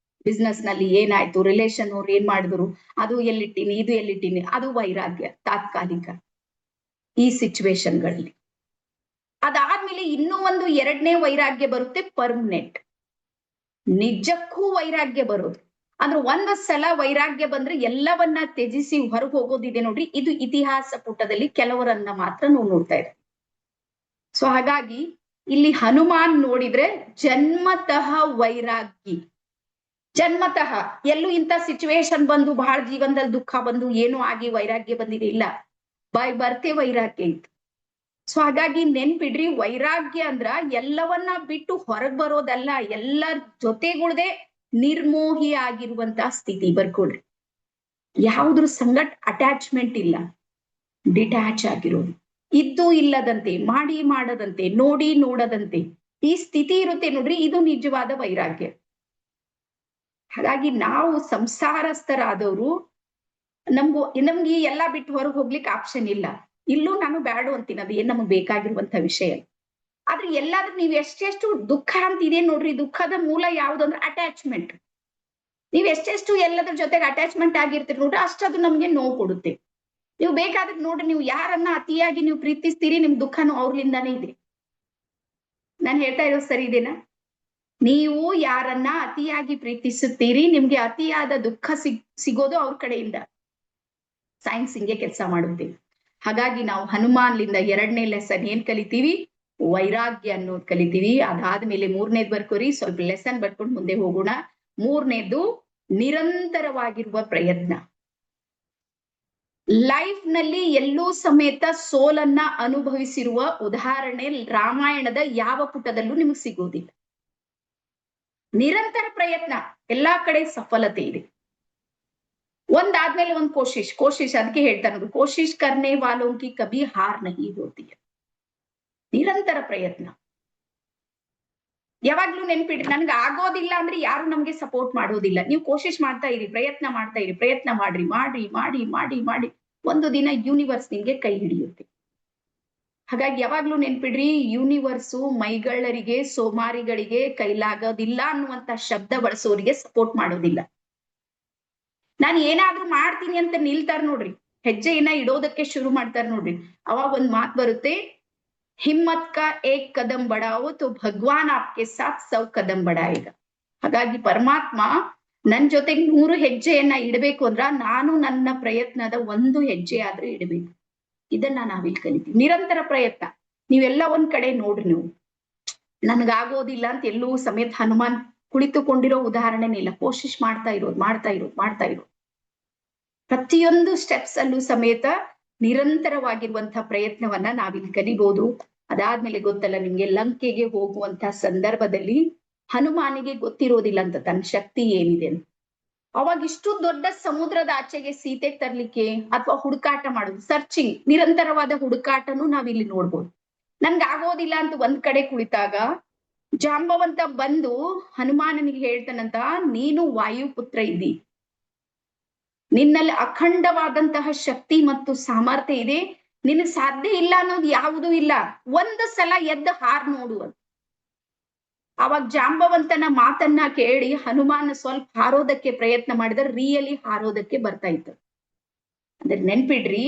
ಬಿಸ್ನೆಸ್ ನಲ್ಲಿ ಏನಾಯ್ತು, ರಿಲೇಷನ್ ಅವ್ರು ಏನ್ ಮಾಡಿದ್ರು, ಅದು ಎಲ್ಲಿಟ್ಟಿನಿ, ಇದು ಎಲ್ಲಿಟ್ಟಿನಿ, ಅದು ವೈರಾಗ್ಯ ತಾತ್ಕಾಲಿಕ ಈ ಸಿಚುವೇಶನ್ಗಳಲ್ಲಿ. ಅದಾದ್ಮೇಲೆ ಇನ್ನೂ ಒಂದು ಎರಡನೇ ವೈರಾಗ್ಯ ಬರುತ್ತೆ, ಪರ್ಮನೆಂಟ್. ನಿಜಕ್ಕೂ ವೈರಾಗ್ಯ ಬರೋದು ಅಂದ್ರೆ, ಒಂದು ಸಲ ವೈರಾಗ್ಯ ಬಂದ್ರೆ ಎಲ್ಲವನ್ನ ತ್ಯಜಿಸಿ ಹೊರಗೆ ಹೋಗೋದಿದೆ ನೋಡ್ರಿ, ಇದು ಇತಿಹಾಸ ಪುಟದಲ್ಲಿ ಕೆಲವರನ್ನ ಮಾತ್ರ ನಾವು ನೋಡ್ತಾ ಇದ್ದೀವಿ. ಸೊ ಹಾಗಾಗಿ ಇಲ್ಲಿ ಹನುಮಾನ್ ನೋಡಿದ್ರೆ ಜನ್ಮತಃ ವೈರಾಗ್ಯ. ಜನ್ಮತಃ ಎಲ್ಲೂ ಇಂಥ ಸಿಚುವೇಶನ್ ಬಂದು ಬಹಳ ಜೀವನದಲ್ಲಿ ದುಃಖ ಬಂದು ಏನೋ ಆಗಿ ವೈರಾಗ್ಯ ಬಂದಿದೆ, ಇಲ್ಲ, ಬೈ ಬರ್ತೆ ವೈರಾಗ್ಯ ಇತ್ತು. ಸೊ ಹಾಗಾಗಿ ನೆನ್ಪಿಡ್ರಿ, ವೈರಾಗ್ಯ ಅಂದ್ರ ಎಲ್ಲವನ್ನ ಬಿಟ್ಟು ಹೊರಗ್ ಬರೋದಲ್ಲ, ಎಲ್ಲರ ಜೊತೆಗೂಡದೆ ನಿರ್ಮೋಹಿ ಆಗಿರುವಂತಹ ಸ್ಥಿತಿ. ಬರ್ಕೊಳ್ರಿ, ಯಾವುದ್ರ ಸಂಗಟ್ ಅಟ್ಯಾಚ್ಮೆಂಟ್ ಇಲ್ಲ, ಡಿಟ್ಯಾಚ್ ಆಗಿರೋದು, ಇದ್ದು ಇಲ್ಲದಂತೆ, ಮಾಡಿ ಮಾಡದಂತೆ, ನೋಡಿ ನೋಡದಂತೆ ಈ ಸ್ಥಿತಿ ಇರುತ್ತೆ ನೋಡ್ರಿ, ಇದು ನಿಜವಾದ ವೈರಾಗ್ಯ. ಹಾಗಾಗಿ ನಾವು ಸಂಸಾರಸ್ಥರಾದವರು ನಮ್ಗೆ ಎಲ್ಲ ಬಿಟ್ಟು ಹೊರಗೆ ಹೋಗ್ಲಿಕ್ಕೆ ಆಪ್ಷನ್ ಇಲ್ಲ. ಇಲ್ಲೂ ನಾನು ಬ್ಯಾಡು ಅಂತೀನಿ, ಅದು ಏನ್ ನಮಗ್ ಬೇಕಾಗಿರುವಂತ ವಿಷಯ. ಆದ್ರೆ ಎಲ್ಲಾದ್ರೂ ನೀವ್ ಎಷ್ಟೆಷ್ಟು ದುಃಖ ಅಂತ ಇದೆ ನೋಡ್ರಿ, ದುಃಖದ ಮೂಲ ಯಾವ್ದು ಅಂದ್ರೆ ಅಟ್ಯಾಚ್ಮೆಂಟ್. ನೀವ್ ಎಷ್ಟೆಷ್ಟು ಎಲ್ಲದ್ರ ಜೊತೆಗೆ ಅಟ್ಯಾಚ್ಮೆಂಟ್ ಆಗಿರ್ತೀರಿ ನೋಡ್ರಿ, ಅಷ್ಟದು ನಮ್ಗೆ ನೋವು ಕೊಡುತ್ತೆ. ನೀವು ಬೇಕಾದ್ರೆ ನೋಡ್ರಿ, ನೀವು ಯಾರನ್ನ ಅತಿಯಾಗಿ ನೀವು ಪ್ರೀತಿಸ್ತೀರಿ, ನಿಮ್ ದುಃಖನೂ ಅವ್ರಲಿಂದಾನೇ ಇದೆ. ನಾನು ಹೇಳ್ತಾ ಇರೋದು ಸರಿ ಇದೆನಾ? ನೀವು ಯಾರನ್ನ ಅತಿಯಾಗಿ ಪ್ರೀತಿಸುತ್ತೀರಿ, ನಿಮ್ಗೆ ಅತಿಯಾದ ದುಃಖ ಸಿಗೋದು ಅವ್ರ ಕಡೆಯಿಂದ. ಸೈನ್ಸ್ ಹಿಂಗೆ ಕೆಲಸ ಮಾಡುತ್ತೆ. ಹಾಗಾಗಿ ನಾವು ಹನುಮಾನ್ಲಿಂದ 2ನೇ ಲೆಸನ್ ಏನ್ ಕಲಿತೀವಿ? ವೈರಾಗ್ಯ ಅನ್ನೋದು ಕಲಿತೀವಿ. ಅದಾದ್ಮೇಲೆ 3ನೇದ್ ಬರ್ಕೋರಿ, ಸ್ವಲ್ಪ ಲೆಸನ್ ಬರ್ಕೊಂಡು ಮುಂದೆ ಹೋಗೋಣ. 3ನೇದು ನಿರಂತರವಾಗಿರುವ ಪ್ರಯತ್ನ. ಲೈಫ್ ನಲ್ಲಿ ಎಲ್ಲೂ ಸಮೇತ ಸೋಲನ್ನ ಅನುಭವಿಸಿರುವ ಉದಾಹರಣೆ ರಾಮಾಯಣದ ಯಾವ ಪುಟದಲ್ಲೂ ನಿಮಗೆ ಸಿಗೋದಿಲ್ಲ. ನಿರಂತರ ಪ್ರಯತ್ನ, ಎಲ್ಲಾ ಕಡೆ ಸಫಲತೆ ಇದೆ. ಒಂದಾದ್ಮೇಲೆ ಒಂದ್ ಕೋಶಿಶ್ ಅದಕ್ಕೆ ಹೇಳ್ತಾನೆ, ಕೋಶಿಶ್ ಕರ್ನೆ ವಾಲೋಂ ಕಿ ಕಭಿ ಹಾರ್ ನಹೀ ಹೋತಿ ಹೈ. ನಿರಂತರ ಪ್ರಯತ್ನ. ಯಾವಾಗ್ಲೂ ನೆನ್ಪಿಡ್ರಿ, ನನ್ಗೆ ಆಗೋದಿಲ್ಲ ಅಂದ್ರೆ ಯಾರು ನಮ್ಗೆ ಸಪೋರ್ಟ್ ಮಾಡೋದಿಲ್ಲ. ನೀವು ಕೋಶಿಶ್ ಮಾಡ್ತಾ ಇರಿ, ಪ್ರಯತ್ನ ಮಾಡ್ತಾ ಇರಿ, ಪ್ರಯತ್ನ ಮಾಡ್ರಿ, ಮಾಡಿ ಮಾಡಿ ಮಾಡಿ ಮಾಡಿ ಒಂದು ದಿನ ಯೂನಿವರ್ಸ್ ನಿಮ್ಗೆ ಕೈ ಹಿಡಿಯುತ್ತೆ. ಹಾಗಾಗಿ ಯಾವಾಗ್ಲೂ ನೆನ್ಪಿಡ್ರಿ, ಯೂನಿವರ್ಸು ಮೈಗಳ್ಳರಿಗೆ, ಸೋಮಾರಿಗಳಿಗೆ, ಕೈಲಾಗೋದಿಲ್ಲ ಅನ್ನುವಂತ ಶಬ್ದ ಬಳಸೋರಿಗೆ ಸಪೋರ್ಟ್ ಮಾಡೋದಿಲ್ಲ. ನಾನು ಏನಾದ್ರೂ ಮಾಡ್ತೀನಿ ಅಂತ ನಿಲ್ತಾರ ನೋಡ್ರಿ, ಹೆಜ್ಜೆಯನ್ನ ಇಡೋದಕ್ಕೆ ಶುರು ಮಾಡ್ತಾರ ನೋಡ್ರಿ, ಅವಾಗ ಒಂದ್ ಮಾತು ಬರುತ್ತೆ, ಹಿಮ್ಮತ್ ಕಾ ಏಕ್ ಕದಂ ಬಡಾವೋ ತೋ ಭಗವಾನ್ ಆಪ್ಕೆ ಸಾಥ್ 100 ಕದಂ ಬಡಾಯೇಗಾ. ಹಾಗಾಗಿ ಪರಮಾತ್ಮ ನನ್ ಜೊತೆಗೆ 100 ಹೆಜ್ಜೆಯನ್ನ ಇಡಬೇಕು ಅಂದ್ರ ನಾನು ನನ್ನ ಪ್ರಯತ್ನದ 1 ಹೆಜ್ಜೆ ಆದ್ರೂ ಇಡಬೇಕು. ಇದನ್ನ ನಾವಿಲ್ಲಿ ಕಲಿತೀವಿ, ನಿರಂತರ ಪ್ರಯತ್ನ. ನೀವೆಲ್ಲ ಒಂದ್ ಕಡೆ ನೋಡ್ರಿ, ನೀವು ನನ್ಗಾಗೋದಿಲ್ಲ ಅಂತ ಎಲ್ಲೂ ಸಮೇತ ಹನುಮಾನ್ ಕುಳಿತುಕೊಂಡಿರೋ ಉದಾಹರಣೆನೇ ಇಲ್ಲ. ಕೋಶಿಶ್ ಮಾಡ್ತಾ ಇರೋದು. ಪ್ರತಿಯೊಂದು ಸ್ಟೆಪ್ಸ್ ಅಲ್ಲೂ ಸಮೇತ ನಿರಂತರವಾಗಿರುವಂತಹ ಪ್ರಯತ್ನವನ್ನ ನಾವಿಲ್ಲಿ ಕಲಿಬಹುದು. ಅದಾದ್ಮೇಲೆ ಗೊತ್ತಲ್ಲ ನಿಮ್ಗೆ, ಲಂಕೆಗೆ ಹೋಗುವಂತ ಸಂದರ್ಭದಲ್ಲಿ ಹನುಮಾನಿಗೆ ಗೊತ್ತಿರೋದಿಲ್ಲ ಅಂತ ತನ್ನ ಶಕ್ತಿ ಏನಿದೆ ಅಂತ. ಅವಾಗ ಇಷ್ಟು ದೊಡ್ಡ ಸಮುದ್ರದ ಆಚೆಗೆ ಸೀತೆ ತರ್ಲಿಕ್ಕೆ ಅಥವಾ ಹುಡುಕಾಟ ಮಾಡೋದು, ಸರ್ಚಿಂಗ್, ನಿರಂತರವಾದ ಹುಡುಕಾಟನು ನಾವಿಲ್ಲಿ ನೋಡ್ಬೋದು. ನನ್ಗಾಗೋದಿಲ್ಲ ಅಂತ ಒಂದ್ ಕಡೆ ಕುಳಿತಾಗ ಜಾಂಬವಂತ ಬಂದು ಹನುಮಾನನಿಗೆ ಹೇಳ್ತಾನಂತ, ನೀನು ವಾಯುಪುತ್ರ ಇದ್ದಿ, ನಿನ್ನಲ್ಲಿ ಅಖಂಡವಾದಂತಹ ಶಕ್ತಿ ಮತ್ತು ಸಾಮರ್ಥ್ಯ ಇದೆ, ನಿನ್ನ ಸಾಧ್ಯ ಇಲ್ಲ ಅನ್ನೋದು ಯಾವುದೂ ಇಲ್ಲ, ಒಂದು ಸಲ ಎದ್ದು ಹಾರ್ ನೋಡು ಅಂತ. ಅವಾಗ ಜಾಂಬವಂತನ ಮಾತನ್ನ ಕೇಳಿ ಹನುಮಾನ ಸ್ವಲ್ಪ ಹಾರೋದಕ್ಕೆ ಪ್ರಯತ್ನ ಮಾಡಿದ್ರೆ ರಿಯಲಿ ಹಾರೋದಕ್ಕೆ ಬರ್ತಾ ಇತ್ತು. ಅಂದ್ರೆ ನೆನ್ಪಿಡ್ರಿ,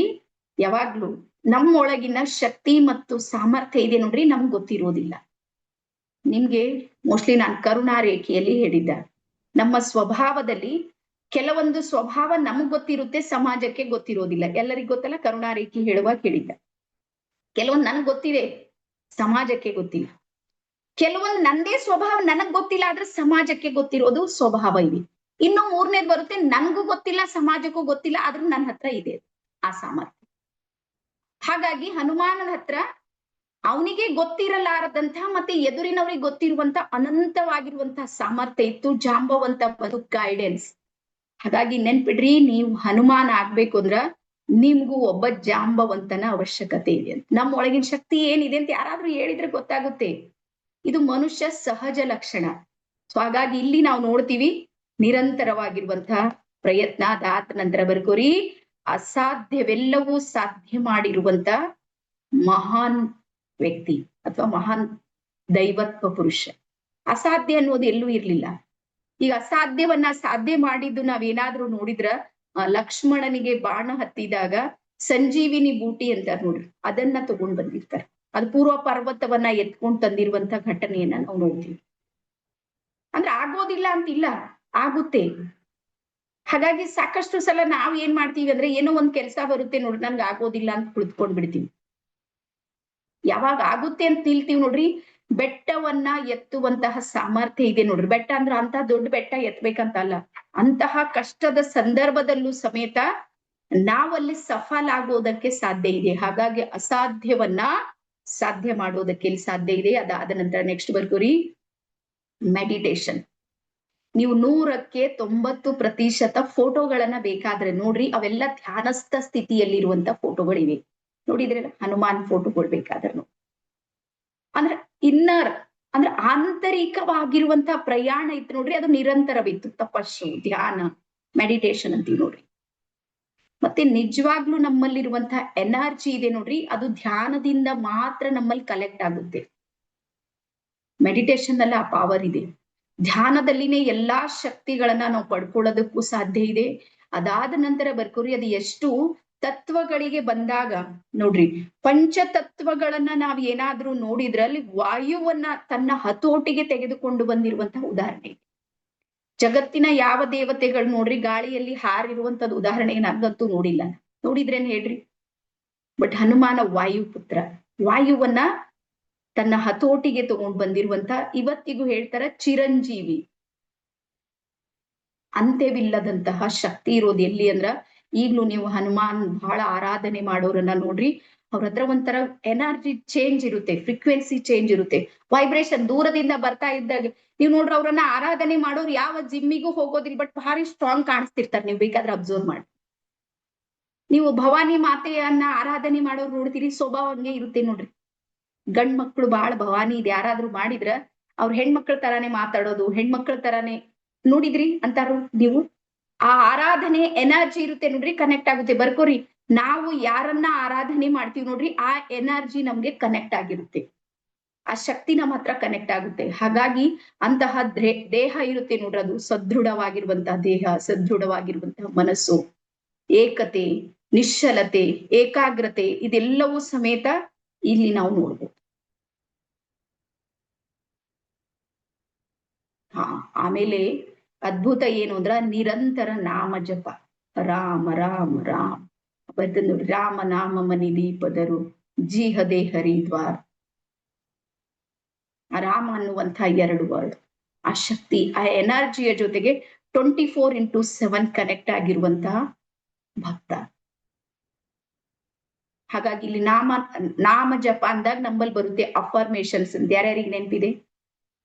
ಯಾವಾಗ್ಲೂ ನಮ್ಮೊಳಗಿನ ಶಕ್ತಿ ಮತ್ತು ಸಾಮರ್ಥ್ಯ ಇದೆ ನೋಡ್ರಿ, ನಮ್ಗೆ ಗೊತ್ತಿರೋದಿಲ್ಲ. ನಿಮ್ಗೆ ಮೋಸ್ಟ್ಲಿ ನಾನು ಕರುಣಾ ರೇಖೆಯಲ್ಲಿ ಹೇಳಿದ್ದ, ನಮ್ಮ ಸ್ವಭಾವದಲ್ಲಿ ಕೆಲವೊಂದು ಸ್ವಭಾವ ನಮಗ್ ಗೊತ್ತಿರುತ್ತೆ, ಸಮಾಜಕ್ಕೆ ಗೊತ್ತಿರೋದಿಲ್ಲ. ಎಲ್ಲರಿಗೂ ಗೊತ್ತಲ್ಲ, ಕರುಣಾ ರೇಖೆ ಹೇಳುವಾಗ ಹೇಳಿದ್ದ. ಕೆಲವೊಂದು ನನಗ್ ಗೊತ್ತಿದೆ, ಸಮಾಜಕ್ಕೆ ಗೊತ್ತಿಲ್ಲ. ಕೆಲವೊಂದು ನಂದೇ ಸ್ವಭಾವ ನನಗ್ ಗೊತ್ತಿಲ್ಲ, ಆದ್ರೆ ಸಮಾಜಕ್ಕೆ ಗೊತ್ತಿರೋದು ಸ್ವಭಾವ ಇದೆ. ಇನ್ನು 3ನೇದು ಬರುತ್ತೆ, ನನ್ಗೂ ಗೊತ್ತಿಲ್ಲ, ಸಮಾಜಕ್ಕೂ ಗೊತ್ತಿಲ್ಲ, ಆದ್ರೂ ನನ್ನ ಹತ್ರ ಇದೆ ಆ ಸಾಮರ್ಥ್ಯ. ಹಾಗಾಗಿ ಹನುಮಾನನ ಹತ್ರ ಅವನಿಗೆ ಗೊತ್ತಿರಲಾರದಂತಹ ಮತ್ತೆ ಎದುರಿನವ್ರಿಗೆ ಗೊತ್ತಿರುವಂತ ಅನಂತವಾಗಿರುವಂತಹ ಸಾಮರ್ಥ್ಯ ಇತ್ತು. ಜಾಂಬವಂತ ಬದು ಗೈಡೆನ್ಸ್. ಹಾಗಾಗಿ ನೆನ್ಪಿಡ್ರಿ, ನೀವು ಹನುಮಾನ ಆಗ್ಬೇಕು ಅಂದ್ರ ನಿಮ್ಗೂ ಒಬ್ಬ ಜಾಂಬವಂತನ ಅವಶ್ಯಕತೆ ಇದೆ ಅಂತ. ನಮ್ಮ ಒಳಗಿನ ಶಕ್ತಿ ಏನಿದೆ ಅಂತ ಯಾರಾದ್ರೂ ಹೇಳಿದ್ರೆ ಗೊತ್ತಾಗುತ್ತೆ. ಇದು ಮನುಷ್ಯ ಸಹಜ ಲಕ್ಷಣ. ಸೊ ಹಾಗಾಗಿ ಇಲ್ಲಿ ನಾವು ನೋಡ್ತೀವಿ ನಿರಂತರವಾಗಿರುವಂತಹ ಪ್ರಯತ್ನ. ಅದಾದ ನಂತರ ಬರ್ಕೋರಿ, ಅಸಾಧ್ಯವೆಲ್ಲವೂ ಸಾಧ್ಯ ಮಾಡಿರುವಂತ ಮಹಾನ್ ವ್ಯಕ್ತಿ ಅಥವಾ ಮಹಾನ್ ದೈವತ್ವ ಪುರುಷ. ಅಸಾಧ್ಯ ಅನ್ನೋದು ಎಲ್ಲೂ ಇರ್ಲಿಲ್ಲ. ಈಗ ಅಸಾಧ್ಯವನ್ನ ಸಾಧ್ಯ ಮಾಡಿದ್ದು ನಾವೇನಾದ್ರೂ ನೋಡಿದ್ರ, ಲಕ್ಷ್ಮಣನಿಗೆ ಬಾಣ ಹತ್ತಿದಾಗ ಸಂಜೀವಿನಿ ಬೂಟಿ ಅಂತ ನೋಡ್ರಿ, ಅದನ್ನ ತಗೊಂಡ್ ಬಂದಿರ್ತಾರೆ. ಅದು ಪೂರ್ವ ಪರ್ವತವನ್ನ ಎತ್ಕೊಂಡ್ ತಂದಿರುವಂತ ಘಟನೆಯನ್ನ ನಾವು ನೋಡ್ತೀವಿ. ಅಂದ್ರೆ ಆಗೋದಿಲ್ಲ ಅಂತಿಲ್ಲ, ಆಗುತ್ತೆ. ಹಾಗಾಗಿ ಸಾಕಷ್ಟು ಸಲ ನಾವ್ ಏನ್ ಮಾಡ್ತೀವಿ ಅಂದ್ರೆ, ಏನೋ ಒಂದ್ ಕೆಲಸ ಬರುತ್ತೆ ನೋಡ್ರಿ, ನನ್ಗೆ ಆಗೋದಿಲ್ಲ ಅಂತ ಕುಳಿತುಕೊಂಡ್ ಬಿಡ್ತೀವಿ. ಯಾವಾಗ ಆಗುತ್ತೆ ಅಂತ ನಿಲ್ತೀವಿ ನೋಡ್ರಿ, ಬೆಟ್ಟವನ್ನ ಎತ್ತುವಂತಹ ಸಾಮರ್ಥ್ಯ ಇದೆ ನೋಡ್ರಿ. ಬೆಟ್ಟ ಅಂದ್ರ ಅಂತ ದೊಡ್ಡ ಬೆಟ್ಟ ಎತ್ತಬೇಕಂತ ಅಲ್ಲ, ಅಂತಹ ಕಷ್ಟದ ಸಂದರ್ಭದಲ್ಲೂ ಸಮೇತ ನಾವಲ್ಲಿ ಸಫಲ ಆಗೋದಕ್ಕೆ ಸಾಧ್ಯ ಇದೆ. ಹಾಗಾಗಿ ಅಸಾಧ್ಯವನ್ನ ಸಾಧ್ಯ ಮಾಡೋದಕ್ಕೆ ಇಲ್ಲಿ ಸಾಧ್ಯ ಇದೆ. ಅದಾದ ನಂತರ ನೆಕ್ಸ್ಟ್ ಬರ್ಕೋರಿ, ಮೆಡಿಟೇಷನ್. ನೀವು 100ಕ್ಕೆ 90% ಫೋಟೋಗಳನ್ನ ಬೇಕಾದ್ರೆ ನೋಡ್ರಿ, ಅವೆಲ್ಲ ಧ್ಯಾನಸ್ಥ ಸ್ಥಿತಿಯಲ್ಲಿರುವಂತ ಫೋಟೋಗಳಿವೆ. ನೋಡಿದ್ರಲ್ಲ, ಹನುಮಾನ್ ಫೋಟೋಗಳು ಬೇಕಾದ್ರೂ ಅಂದ್ರೆ ಇನ್ನರ್ ಅಂದ್ರೆ ಆಂತರಿಕವಾಗಿರುವಂತಹ ಪ್ರಯಾಣ ಇತ್ತು ನೋಡ್ರಿ, ಅದು ನಿರಂತರವಿತ್ತು. ತಪಸ್ಸು, ಧ್ಯಾನ, ಮೆಡಿಟೇಷನ್ ಅಂತೀವಿ ನೋಡ್ರಿ. ಮತ್ತೆ ನಿಜವಾಗ್ಲೂ ನಮ್ಮಲ್ಲಿರುವಂತಹ ಎನರ್ಜಿ ಇದೆ ನೋಡ್ರಿ, ಅದು ಧ್ಯಾನದಿಂದ ಮಾತ್ರ ನಮ್ಮಲ್ಲಿ ಕಲೆಕ್ಟ್ ಆಗುತ್ತೆ. ಮೆಡಿಟೇಷನ್ ಅಲ್ಲಿ ಆ ಪವರ್ ಇದೆ. ಧ್ಯಾನದಲ್ಲಿನೇ ಎಲ್ಲಾ ಶಕ್ತಿಗಳನ್ನ ನಾವು ಪಡ್ಕೊಳ್ಳೋದಕ್ಕೂ ಸಾಧ್ಯ ಇದೆ. ಅದಾದ ನಂತರ ಬರ್ಕೋರಿ ಅದು ಎಷ್ಟು ತತ್ವಗಳಿಗೆ ಬಂದಾಗ ನೋಡ್ರಿ, ಪಂಚತತ್ವಗಳನ್ನ ನಾವ್ ಏನಾದ್ರೂ ನೋಡಿದ್ರೆ ಅಲ್ಲಿ ವಾಯುವನ್ನ ತನ್ನ ಹತೋಟಿಗೆ ತೆಗೆದುಕೊಂಡು ಬಂದಿರುವಂತಹ ಉದಾಹರಣೆ. ಜಗತ್ತಿನ ಯಾವ ದೇವತೆಗಳು ನೋಡ್ರಿ ಗಾಳಿಯಲ್ಲಿ ಹಾರಿರುವಂತದ್ದು ಉದಾಹರಣೆಗೆ ನಂಗಂತೂ ನೋಡಿಲ್ಲ. ನೋಡಿದ್ರೇನ್ ಹೇಳ್ರಿ? ಬಟ್ ಹನುಮಾನ ವಾಯುಪುತ್ರ, ವಾಯುವನ್ನ ತನ್ನ ಹತೋಟಿಗೆ ತಗೊಂಡ್ ಬಂದಿರುವಂತ, ಇವತ್ತಿಗೂ ಹೇಳ್ತಾರ ಚಿರಂಜೀವಿ, ಅಂತ್ಯವಿಲ್ಲದಂತಹ ಶಕ್ತಿ ಇರೋದು ಎಲ್ಲಿ ಅಂದ್ರ, ಈಗ್ಲೂ ನೀವು ಹನುಮಾನ್ ಬಹಳ ಆರಾಧನೆ ಮಾಡೋರನ್ನ ನೋಡ್ರಿ, ಅವ್ರ ಹತ್ರ ಒಂಥರ ಎನರ್ಜಿ ಚೇಂಜ್ ಇರುತ್ತೆ, ಫ್ರೀಕ್ವೆನ್ಸಿ ಚೇಂಜ್ ಇರುತ್ತೆ, ವೈಬ್ರೇಷನ್ ದೂರದಿಂದ ಬರ್ತಾ ಇದ್ದಾಗ ನೀವು ನೋಡ್ರಿ ಅವ್ರನ್ನ ಆರಾಧನೆ ಮಾಡೋರು ಯಾವ ಜಿಮ್ಮಿಗೂ ಹೋಗೋದಿಲ್ಲ, ಬಟ್ ಭಾರಿ ಸ್ಟ್ರಾಂಗ್ ಕಾಣಿಸ್ತಿರ್ತಾರೆ. ನೀವು ಬೇಕಾದ್ರೆ ಅಬ್ಸರ್ವ್ ಮಾಡಿ. ನೀವು ಭವಾನಿ ಮಾತೆಯನ್ನ ಆರಾಧನೆ ಮಾಡೋರು ನೋಡ್ತೀರಿ, ಸ್ವಭಾವ ಹಂಗೆ ಇರುತ್ತೆ ನೋಡ್ರಿ. ಗಂಡ್ ಮಕ್ಳು ಬಾಳ ಭವಾನಿ ಇದೆ ಯಾರಾದ್ರೂ ಮಾಡಿದ್ರ ಅವ್ರ ಹೆಣ್ಮಕ್ಳ ತರಾನೇ ಮಾತಾಡೋದು, ಹೆಣ್ಮಕ್ಳ ತರಾನೇ ನೋಡಿದ್ರಿ ಅಂತಾರು ನೀವು. ಆ ಆರಾಧನೆ ಎನರ್ಜಿ ಇರುತ್ತೆ ನೋಡ್ರಿ, ಕನೆಕ್ಟ್ ಆಗುತ್ತೆ. ಬರ್ಕೋರಿ, ನಾವು ಯಾರನ್ನ ಆರಾಧನೆ ಮಾಡ್ತೀವಿ ನೋಡ್ರಿ, ಆ ಎನರ್ಜಿ ನಮ್ಗೆ ಕನೆಕ್ಟ್ ಆಗಿರುತ್ತೆ, ಆ ಶಕ್ತಿ ನಮ್ಮ ಹತ್ರ ಕನೆಕ್ಟ್ ಆಗುತ್ತೆ. ಹಾಗಾಗಿ ಅಂತಹ ದೇಹ ಇರುತ್ತೆ ನೋಡ್ರಿ, ಅದು ಸದೃಢವಾಗಿರುವಂತಹ ದೇಹ, ಸದೃಢವಾಗಿರುವಂತಹ ಮನಸ್ಸು, ಏಕತೆ, ನಿಶ್ಚಲತೆ, ಏಕಾಗ್ರತೆ, ಇದೆಲ್ಲವೂ ಸಮೇತ ಇಲ್ಲಿ ನಾವು ನೋಡ್ಬೋದು. ಆಮೇಲೆ ಅದ್ಭುತ ಏನು ಅಂದ್ರ ನಿರಂತರ ನಾಮ ಜಪ. ರಾಮ ರಾಮ ರಾಮ ಬದಲು ರಾಮ ನಾಮ ಮನಿ ದೀಪದರು ಜೀಹದೆ ಹರಿದ್ವಾರ್. ರಾಮ ಅನ್ನುವಂಥ 2 ವರ್ಡ್, ಆ ಶಕ್ತಿ, ಆ ಎನರ್ಜಿಯ ಜೊತೆಗೆ 24/7 ಕನೆಕ್ಟ್ ಆಗಿರುವಂತಹ ಭಕ್ತ. ಹಾಗಾಗಿ ಇಲ್ಲಿ ನಾಮ ಜಪ ಅಂದಾಗ ನಂಬಲ್ ಬರುತ್ತೆ ಅಫರ್ಮೇಶನ್ಸ್. ಯಾರ್ಯಾರಿಗೆ ನೆನಪಿದೆ?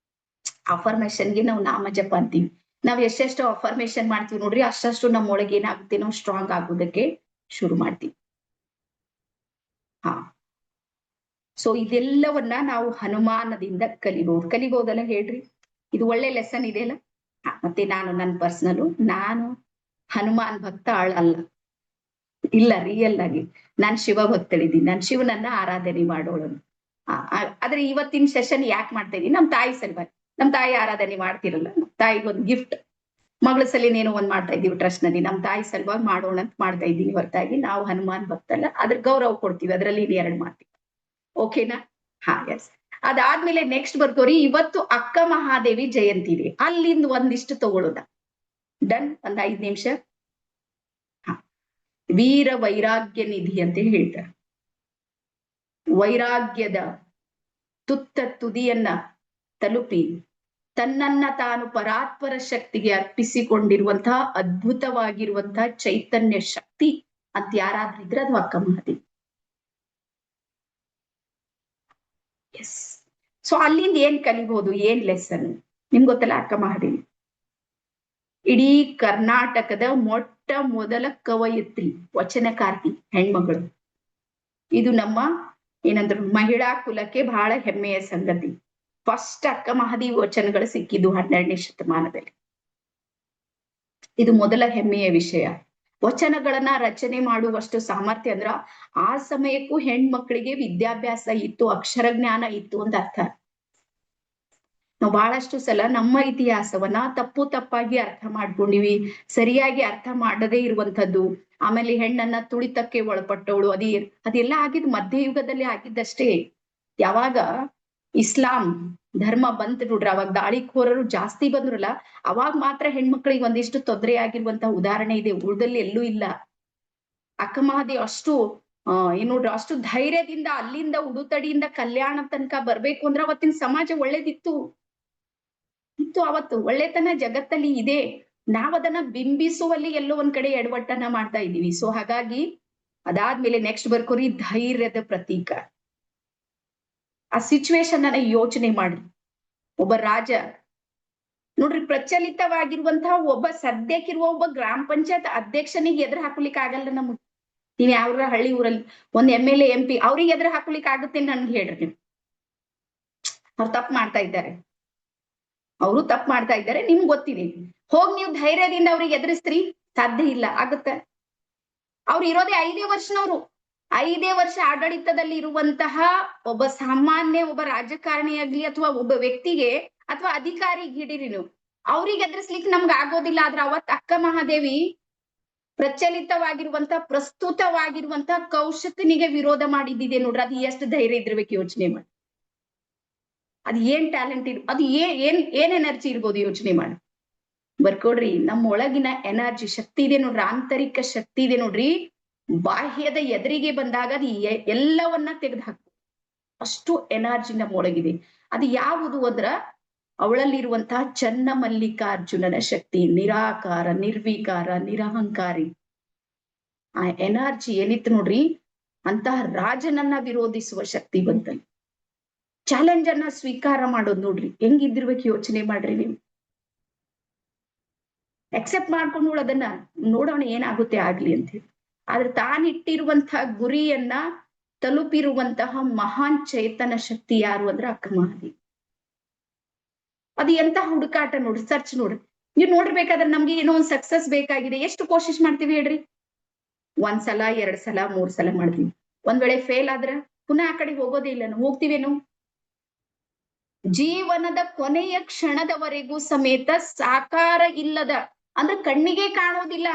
ಅಫರ್ಮೇಶನ್ಗೆ ನಾವು ನಾಮ ಜಪ ಅಂತೀವಿ. ನಾವ್ ಎಷ್ಟೆಷ್ಟು ಅಫರ್ಮೇಶನ್ ಮಾಡ್ತೀವಿ ನೋಡ್ರಿ, ಅಷ್ಟಷ್ಟು ನಮ್ಮೊಳಗೆ ಏನಾಗುತ್ತೆ, ನಾವು ಸ್ಟ್ರಾಂಗ್ ಆಗೋದಕ್ಕೆ ಶುರು ಮಾಡ್ತೀವಿ. ಸೊ ಇದೆಲ್ಲವನ್ನ ನಾವು ಹನುಮಾನದಿಂದ ಕಲಿಬಹುದಲ್ಲ ಹೇಳ್ರಿ? ಇದು ಒಳ್ಳೆ ಲೆಸನ್ ಇದೆಯಲ್ಲ. ಮತ್ತೆ ನಾನು ನನ್ನ ಪರ್ಸನಲ್, ನಾನು ಹನುಮಾನ್ ಭಕ್ತ ಅಲ್ಲ, ಇಲ್ಲ, ರಿಯಲ್ ಆಗಿ ನಾನ್ ಶಿವ ಭಕ್ತಳಿದ್ದೀನಿ, ನಾನ್ ಶಿವನನ್ನ ಆರಾಧನೆ ಮಾಡೋಳು. ಆದ್ರೆ ಇವತ್ತಿನ ಸೆಷನ್ ಯಾಕೆ ಮಾಡ್ತಾ ಇದೀನಿ? ನಮ್ ತಾಯಿ ಸಲುವಾಗಿ. ನಮ್ ತಾಯಿ ಆರಾಧನೆ ಮಾಡ್ತಿರಲ್ಲ, ನಮ್ ತಾಯಿಗೆ ಒಂದು ಗಿಫ್ಟ್, ಮಗಳ ಸಲಿನೇನೋ ಒಂದ್ ಮಾಡ್ತಾ ಇದೀವಿ ಟ್ರಸ್ಟ್ ನಲ್ಲಿ, ನಮ್ ತಾಯಿ ಸಲುವಾಗಿ ಮಾಡೋಣ ಅಂತ ಮಾಡ್ತಾ ಇದ್ದೀನಿ ಹೊರತಾಗಿ ನಾವು ಹನುಮಾನ್ ಭಕ್ತಲ್ಲ. ಅದ್ರ ಗೌರವ ಕೊಡ್ತೀವಿ, ಅದ್ರಲ್ಲಿ 2 ಮಾಡ್ತೀವಿ. ಓಕೆನಾ? ಎಸ್. ಅದಾದ್ಮೇಲೆ ನೆಕ್ಸ್ಟ್ ಬರ್ಕೋರಿ, ಇವತ್ತು ಅಕ್ಕ ಮಹಾದೇವಿ ಜಯಂತಿ ಇದೆ, ಅಲ್ಲಿಂದ ಒಂದಿಷ್ಟು ತಗೊಳ್ಳೋದ. ಡನ್? ಒಂದ್ 5 ನಿಮಿಷ. ವೀರ ವೈರಾಗ್ಯ ನಿಧಿ ಅಂತ ಹೇಳ್ತಾರೆ. ವೈರಾಗ್ಯದ ತುದಿಯನ್ನ ತಲುಪಿ ತನ್ನನ್ನ ತಾನು ಪರಾತ್ಪರ ಶಕ್ತಿಗೆ ಅರ್ಪಿಸಿಕೊಂಡಿರುವಂತಹ ಅದ್ಭುತವಾಗಿರುವಂತಹ ಚೈತನ್ಯ ಶಕ್ತಿ ಅಂತ ಯಾರಾದ್ರಿದ್ರೆ ಅದು ಅಕ್ಕ ಮಹಾದೇವಿ. ಎಸ್. ಸೊ ಅಲ್ಲಿಂದ ಏನ್ ಕಲಿಬಹುದು, ಏನ್ ಲೆಸನ್ ನಿಮ್ಗೆ ಗೊತ್ತಲ್ಲ? ಅಕ್ಕ ಮಹಾದೇವಿ ಇಡೀ ಕರ್ನಾಟಕದ ಮೊಟ್ಟ ಮೊದಲ ಕವಯಿತ್ರಿ, ವಚನಕಾರ್ತಿ ಹೆಣ್ಮಗಳು. ಇದು ನಮ್ಮ ಏನಂದ್ರು ಮಹಿಳಾ ಕುಲಕ್ಕೆ ಬಹಳ ಹೆಮ್ಮೆಯ ಸಂಗತಿ. ಫಸ್ಟ್ ಅಕ್ಕ ಮಹಾದೇವಿ ವಚನಗಳು ಸಿಕ್ಕಿದ್ದು 12ನೇ ಶತಮಾನದಲ್ಲಿ. ಇದು ಮೊದಲ ಹೆಮ್ಮೆಯ ವಿಷಯ. ವಚನಗಳನ್ನ ರಚನೆ ಮಾಡುವಷ್ಟು ಸಾಮರ್ಥ್ಯ ಅಂದ್ರ ಆ ಸಮಯಕ್ಕೂ ಹೆಣ್ಮಕ್ಳಿಗೆ ವಿದ್ಯಾಭ್ಯಾಸ ಇತ್ತು, ಅಕ್ಷರ ಜ್ಞಾನ ಇತ್ತು ಅಂತ ಅರ್ಥ. ನಾವು ಬಹಳಷ್ಟು ಸಲ ನಮ್ಮ ಇತಿಹಾಸವನ್ನ ತಪ್ಪಾಗಿ ಅರ್ಥ ಮಾಡ್ಕೊಂಡಿವಿ, ಸರಿಯಾಗಿ ಅರ್ಥ ಮಾಡದೇ ಇರುವಂತದ್ದು. ಆಮೇಲೆ ಹೆಣ್ಣನ್ನ ತುಳಿತಕ್ಕೆ ಒಳಪಟ್ಟವಳು, ಅದೆಲ್ಲ ಆಗಿದ್ ಮಧ್ಯಯುಗದಲ್ಲಿ ಆಗಿದ್ದಷ್ಟೇ. ಯಾವಾಗ ಇಸ್ಲಾಂ ಧರ್ಮ ಬಂತು ನೋಡ್ರಿ, ಅವಾಗ ದಾಳಿಕೋರರು ಜಾಸ್ತಿ ಬಂದ್ರಲ್ಲ, ಅವಾಗ ಮಾತ್ರ ಹೆಣ್ಮಕ್ಳಿಗೆ ಒಂದಿಷ್ಟು ತೊಂದರೆ ಆಗಿರುವಂತಹ ಉದಾಹರಣೆ ಇದೆ, ಉಳಿದಲ್ಲಿ ಎಲ್ಲೂ ಇಲ್ಲ. ಅಕ್ಕ ಮಹಾದೇವಿ ಅಷ್ಟು ನೋಡ್ರಿ, ಅಷ್ಟು ಧೈರ್ಯದಿಂದ ಅಲ್ಲಿಂದ ಉಡುತಡಿಯಿಂದ ಕಲ್ಯಾಣ ತನಕ ಬರ್ಬೇಕು ಅಂದ್ರೆ ಅವತ್ತಿನ ಸಮಾಜ ಒಳ್ಳೇದಿತ್ತು. ಅವತ್ತು ಒಳ್ಳೆತನ ಜಗತ್ತಲ್ಲಿ ಇದೆ, ನಾವದನ್ನ ಬಿಂಬಿಸುವಲ್ಲಿ ಎಲ್ಲೋ ಒಂದ್ ಕಡೆ ಎಡವಟ್ಟನ್ನ ಮಾಡ್ತಾ ಇದೀವಿ. ಸೊ ಹಾಗಾಗಿ ಅದಾದ್ಮೇಲೆ ನೆಕ್ಸ್ಟ್ ಬರ್ಕೋರಿ, ಧೈರ್ಯದ ಪ್ರತೀಕ. ಆ ಸಿಚುವೇಶನ್ ಅನ್ನ ಯೋಚನೆ ಮಾಡ್ರಿ. ಒಬ್ಬ ರಾಜ ನೋಡ್ರಿ, ಪ್ರಚಲಿತವಾಗಿರುವಂತಹ ಸದ್ಯಕ್ಕಿರುವ ಒಬ್ಬ ಗ್ರಾಮ ಪಂಚಾಯತ್ ಅಧ್ಯಕ್ಷನಿಗೆ ಎದುರು ಹಾಕ್ಲಿಕ್ಕೆ ಆಗಲ್ಲ ನಮ್ಗೆ. ನೀವ್ ಯಾವ ಹಳ್ಳಿ ಊರಲ್ಲಿ ಒಂದ್ MLA MP ಅವ್ರಿಗೆ ಎದುರು ಹಾಕ್ಲಿಕ್ಕೆ ಆಗುತ್ತೆ ನನ್ಗೆ ಹೇಳ್ರಿ ನೀವು? ಅವ್ರು ತಪ್ಪು ಮಾಡ್ತಾ ಇದ್ದಾರೆ, ನಿಮ್ಗೆ ಗೊತ್ತಿದೆ. ಹೋಗ್ ನೀವು ಧೈರ್ಯದಿಂದ ಅವ್ರಿಗೆ ಎದುರಿಸ್ತ್ರಿ? ಸಾಧ್ಯ ಇಲ್ಲ. ಆಗುತ್ತೆ? ಅವ್ರು ಇರೋದೇ 5 ವರ್ಷನವ್ರು, 5 ವರ್ಷ ಆಡಳಿತದಲ್ಲಿ ಇರುವಂತಹ ಒಬ್ಬ ಸಾಮಾನ್ಯ ಒಬ್ಬ ರಾಜಕಾರಣಿಯಾಗ್ಲಿ ಅಥವಾ ಒಬ್ಬ ವ್ಯಕ್ತಿಗೆ ಅಥವಾ ಅಧಿಕಾರಿ ಹಿಡೀರಿ ನೀವು, ಅವ್ರಿಗೆ ಎದುರಿಸ್ಲಿಕ್ಕೆ ನಮ್ಗೆ ಆಗೋದಿಲ್ಲ. ಆದ್ರೆ ಅವತ್ ಅಕ್ಕ ಮಹಾದೇವಿ ಪ್ರಸ್ತುತವಾಗಿರುವಂತ ಕೌಶಿಕನಿಗೆ ವಿರೋಧ ಮಾಡಿದ್ದಿದೆ ನೋಡ್ರಿ. ಅದು ಎಷ್ಟು ಧೈರ್ಯ ಇದ್ದಿರ್ಬೇಕು ಯೋಚನೆ ಮಾಡಿ. ಅದ್ ಏನ್ ಟ್ಯಾಲೆಂಟ್ ಅದು ಏನ್ ಎನರ್ಜಿ ಇರ್ಬೋದು ಯೋಚನೆ ಮಾಡಿ. ಬರ್ಕೊಡ್ರಿ, ನಮ್ಮ ಒಳಗಿನ ಎನರ್ಜಿ ಶಕ್ತಿ ಇದೆ ನೋಡ್ರಿ, ಆಂತರಿಕ ಶಕ್ತಿ ಇದೆ ನೋಡ್ರಿ. ಬಾಹ್ಯದ ಎದುರಿಗೆ ಬಂದಾಗ ಅದು ಎಲ್ಲವನ್ನ ತೆಗೆದು ಹಾಕ್ತದೆ. ಅಷ್ಟು ಎನರ್ಜಿ ನಮ್ಮ ಒಳಗಿದೆ. ಅದು ಯಾವುದು ಅಂದ್ರ ಅವಳಲ್ಲಿರುವಂತಹ ಚನ್ನಮಲ್ಲಿಕಾರ್ಜುನನ ಶಕ್ತಿ, ನಿರಾಕಾರ, ನಿರ್ವಿಕಾರ, ನಿರಹಂಕಾರಿ. ಆ ಎನರ್ಜಿ ಏನಿತ್ತು ನೋಡ್ರಿ, ಅಂತಹ ರಾಜನನ್ನ ವಿರೋಧಿಸುವ ಶಕ್ತಿ ಬಂತಲ್ಲಿ. ಚಾಲೆಂಜ್ ಅನ್ನ ಸ್ವೀಕಾರ ಮಾಡೋದು ನೋಡ್ರಿ, ಹೆಂಗಿದ್ದಿರ್ಬೇಕು ಯೋಚನೆ ಮಾಡ್ರಿ ನೀವು. ಎಕ್ಸೆಪ್ಟ್ ಮಾಡ್ಕೊಂಡು ಅದನ್ನ ನೋಡೋಣ ಏನಾಗುತ್ತೆ ಆಗ್ಲಿ ಅಂತ ಹೇಳಿ. ಆದ್ರೆ ತಾನಿಟ್ಟಿರುವಂತಹ ಗುರಿಯನ್ನ ತಲುಪಿರುವಂತಹ ಮಹಾನ್ ಚೇತನ ಶಕ್ತಿ ಯಾರು ಅಂದ್ರೆ ಅಕ್ಕ ಮಹಾದೇವಿ. ಅದು ಎಂತ ಹುಡುಕಾಟ ನೋಡ್ರಿ, ಸರ್ಚ್ ನೋಡ್ರಿ. ನೀವು ನೋಡ್ಬೇಕಾದ್ರೆ ನಮ್ಗೆ ಏನೋ ಒಂದ್ ಸಕ್ಸಸ್ ಬೇಕಾಗಿದೆ, ಎಷ್ಟು ಕೋಶಿಶ್ ಮಾಡ್ತೀವಿ ಹೇಳ್ರಿ? 1 ಸಲ 2 ಸಲ 3 ಸಲ ಮಾಡ್ತೀವಿ. ಒಂದ್ ವೇಳೆ ಫೇಲ್ ಆದ್ರ ಪುನಃ ಆ ಕಡೆ ಹೋಗೋದೇ ಇಲ್ಲ, ನಾವು ಹೋಗ್ತೀವೇನು? ಜೀವನದ ಕೊನೆಯ ಕ್ಷಣದವರೆಗೂ ಸಮೇತ ಸಾಕಾರ ಇಲ್ಲದ ಅಂದ್ರೆ ಕಣ್ಣಿಗೆ ಕಾಣೋದಿಲ್ಲ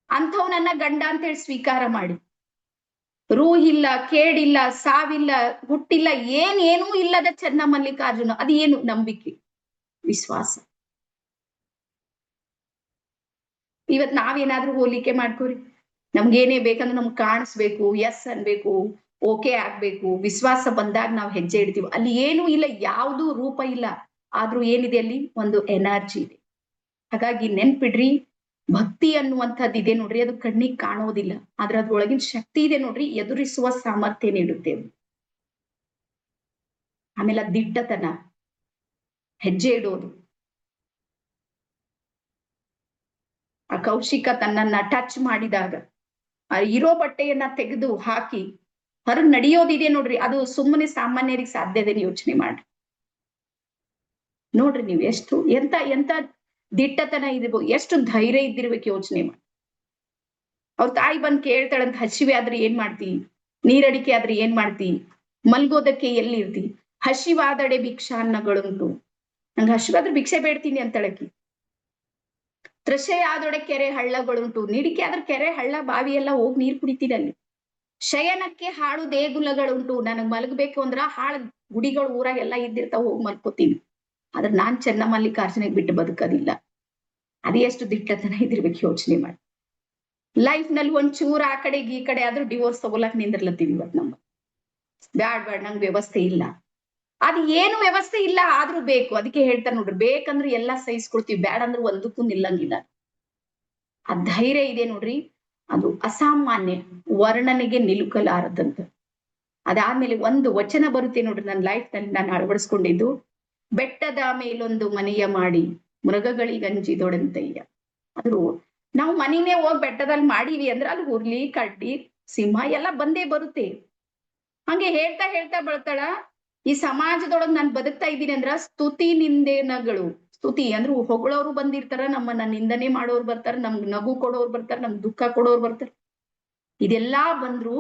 ಅಂಥವ್ನನ್ನ ಗಂಡ ಅಂತ ಹೇಳಿ ಸ್ವೀಕಾರ ಮಾಡಿ. ರೂಹಿಲ್ಲ, ಕೇಡಿಲ್ಲ, ಸಾವಿಲ್ಲ, ಹುಟ್ಟಿಲ್ಲ, ಏನೂ ಇಲ್ಲದ ಚನ್ನಮಲ್ಲಿಕಾರ್ಜುನ. ಅದು ಏನು? ನಂಬಿಕೆ, ವಿಶ್ವಾಸ. ಇವತ್ ನಾವೇನಾದ್ರೂ ಹೋಲಿಕೆ ಮಾಡ್ಕೋರಿ, ನಮ್ಗೇನೇ ಬೇಕಂದ್ರೆ ನಮ್ಗೆ ಕಾಣಿಸ್ಬೇಕು, ಎಸ್ ಅನ್ಬೇಕು, ಓಕೆ ಆಗ್ಬೇಕು, ವಿಶ್ವಾಸ ಬಂದಾಗ ನಾವು ಹೆಜ್ಜೆ ಇಡ್ತೀವಿ. ಅಲ್ಲಿ ಏನೂ ಇಲ್ಲ, ಯಾವ್ದು ರೂಪ ಇಲ್ಲ, ಆದ್ರೂ ಏನಿದೆ ಅಲ್ಲಿ? ಒಂದು ಎನರ್ಜಿ ಇದೆ. ಹಾಗಾಗಿ ನೆನ್ಪಿಡ್ರಿ, ಭಕ್ತಿ ಅನ್ನುವಂಥದ್ದು ಇದೆ ನೋಡ್ರಿ, ಅದು ಕಣ್ಣಿಗೆ ಕಾಣೋದಿಲ್ಲ, ಆದ್ರೆ ಅದ್ರೊಳಗಿನ ಶಕ್ತಿ ಇದೆ ನೋಡ್ರಿ, ಎದುರಿಸುವ ಸಾಮರ್ಥ್ಯ ನೀಡುತ್ತೆ. ಆಮೇಲೆ ದಿಟ್ಟತನ, ಹೆಜ್ಜೆ ಇಡೋದು. ಆ ಕೌಶಿಕ ತನ್ನನ್ನ ಟಚ್ ಮಾಡಿದಾಗ ಆ ಇರೋ ಬಟ್ಟೆಯನ್ನ ತೆಗೆದು ಹಾಕಿ ಹೊರಗ್ ನಡೆಯೋದಿದೆ ನೋಡ್ರಿ, ಅದು ಸುಮ್ಮನೆ ಸಾಮಾನ್ಯರಿಗೆ ಸಾಧ್ಯದೇನೆ? ಯೋಚನೆ ಮಾಡ್ರಿ ನೋಡ್ರಿ ನೀವು. ಎಷ್ಟು ಎಂತ ದಿಟ್ಟತನ ಇದಿರ್ಬೋದು, ಎಷ್ಟು ಧೈರ್ಯ ಇದ್ದಿರ್ಬೇಕು ಯೋಚನೆ ಮಾಡಿ. ಅವ್ರ ತಾಯಿ ಬಂದ್ ಕೇಳ್ತಾಳಂತ, ಹಸಿವೆ ಆದ್ರೆ ಏನ್ ಮಾಡ್ತಿ? ನೀರಡಿಕೆ ಆದ್ರೆ ಏನ್ ಮಾಡ್ತಿ? ಮಲ್ಗೋದಕ್ಕೆ ಎಲ್ಲಿ ಇರ್ತಿ? ಹಸಿವಾದಡೆ ಭಿಕ್ಷಾನ್ನಗಳುಂಟು, ನಂಗೆ ಹಸಿವಾದ್ರೆ ಭಿಕ್ಷೆ ಬೇಡ್ತೀನಿ ಅಂತಳಕಿ. ತೃಷೆ ಆದೊಡೆ ಕೆರೆ ಹಳ್ಳಗಳುಂಟು, ನೀಡಿಕೆ ಆದ್ರೆ ಕೆರೆ ಹಳ್ಳ ಬಾವಿ ಎಲ್ಲ ಹೋಗಿ ನೀರ್ ಕುಡಿತೀನಿ ಅಲ್ಲಿ. ಶಯನಕ್ಕೆ ಹಾಳು ದೇಗುಲಗಳುಂಟು, ನನಗ್ ಮಲಗಬೇಕು ಅಂದ್ರ ಹಾಳು ಗುಡಿಗಳು ಊರಾಗ ಎಲ್ಲ ಇದ್ದಿರ್ತಾವ, ಹೋಗಿ ಮಲ್ಕೋತೀನಿ. ಆದ್ರೆ ನಾನ್ ಚನ್ನಮಲ್ಲಿಕಾರ್ಜುನಿಗೆ ಬಿಟ್ಟು ಬದುಕೋದಿಲ್ಲ. ಅದೇ ಎಷ್ಟು ದಿಟ್ಟತನ ಇದಿರ್ಬೇಕು ಯೋಚನೆ ಮಾಡಿ. ಲೈಫ್ ನಲ್ಲಿ ಒಂಚೂರು ಆ ಕಡೆಗೆ ಈ ಕಡೆ ಆದ್ರೂ ಡಿವೋರ್ಸ್ ತಗೊಳಕ್ ನಿಂದಿರ್ಲತ್ತೀವಿ ಇವತ್. ನಮ್ಮ ಬ್ಯಾಡ್ ನಂಗೆ ವ್ಯವಸ್ಥೆ ಇಲ್ಲ, ಅದು ಏನು ವ್ಯವಸ್ಥೆ ಇಲ್ಲ ಆದ್ರೂ ಬೇಕು. ಅದಕ್ಕೆ ಹೇಳ್ತಾರೆ ನೋಡ್ರಿ, ಬೇಕಂದ್ರೆ ಎಲ್ಲಾ ಸಹಿಸ್ಕೊಳ್ತೀವಿ, ಬ್ಯಾಡ್ ಅಂದ್ರೆ ಒಂದಕ್ಕೂ ನಿಲ್ಲಂಗಿಲ್ಲ. ಆ ಧೈರ್ಯ ಇದೆ ನೋಡ್ರಿ, ಅದು ಅಸಾಮಾನ್ಯ, ವರ್ಣನೆಗೆ ನಿಲುಕಲಾರದಂತ. ಅದಾದ್ಮೇಲೆ ಒಂದು ವಚನ ಬರುತ್ತೆ ನೋಡ್ರಿ, ನನ್ನ ಲೈಫ್ ನಲ್ಲಿ ನಾನು ಅಳವಡಿಸ್ಕೊಂಡಿದ್ದು, ಬೆಟ್ಟದ ಮೇಲೊಂದು ಮನೆಯ ಮಾಡಿ ಮೃಗಗಳಿಗಂಜಿದೊಡಂತಯ್ಯ. ಆದ್ರೂ ನಾವು ಮನಿನೇ ಹೋಗಿ ಬೆಟ್ಟದಲ್ಲಿ ಮಾಡೀವಿ ಅಂದ್ರೆ ಅಲ್ಲಿ ಹುರ್ಲಿ, ಕಡ್ಡಿ, ಸಿಂಹ ಎಲ್ಲ ಬಂದೇ ಬರುತ್ತೆ. ಹಂಗೆ ಹೇಳ್ತಾ ಹೇಳ್ತಾ ಬರ್ತಾಳ, ಈ ಸಮಾಜದೊಳಗ್ ನಾನ್ ಬದುಕ್ತಾ ಇದ್ದೀನಿ ಅಂದ್ರ ಸ್ತುತಿ ನಿಂದೆನಗಳು. ಸ್ತುತಿ ಅಂದ್ರೆ ಹೊಗಳೋರು ಬಂದಿರ್ತಾರ, ನಮ್ಮನ್ನ ನಿಂದನೆ ಮಾಡೋರು ಬರ್ತಾರ, ನಮ್ಗ್ ನಗು ಕೊಡೋರು ಬರ್ತಾರ, ನಮ್ಗ್ ದುಃಖ ಕೊಡೋರು ಬರ್ತಾರ. ಇದೆಲ್ಲಾ ಬಂದ್ರು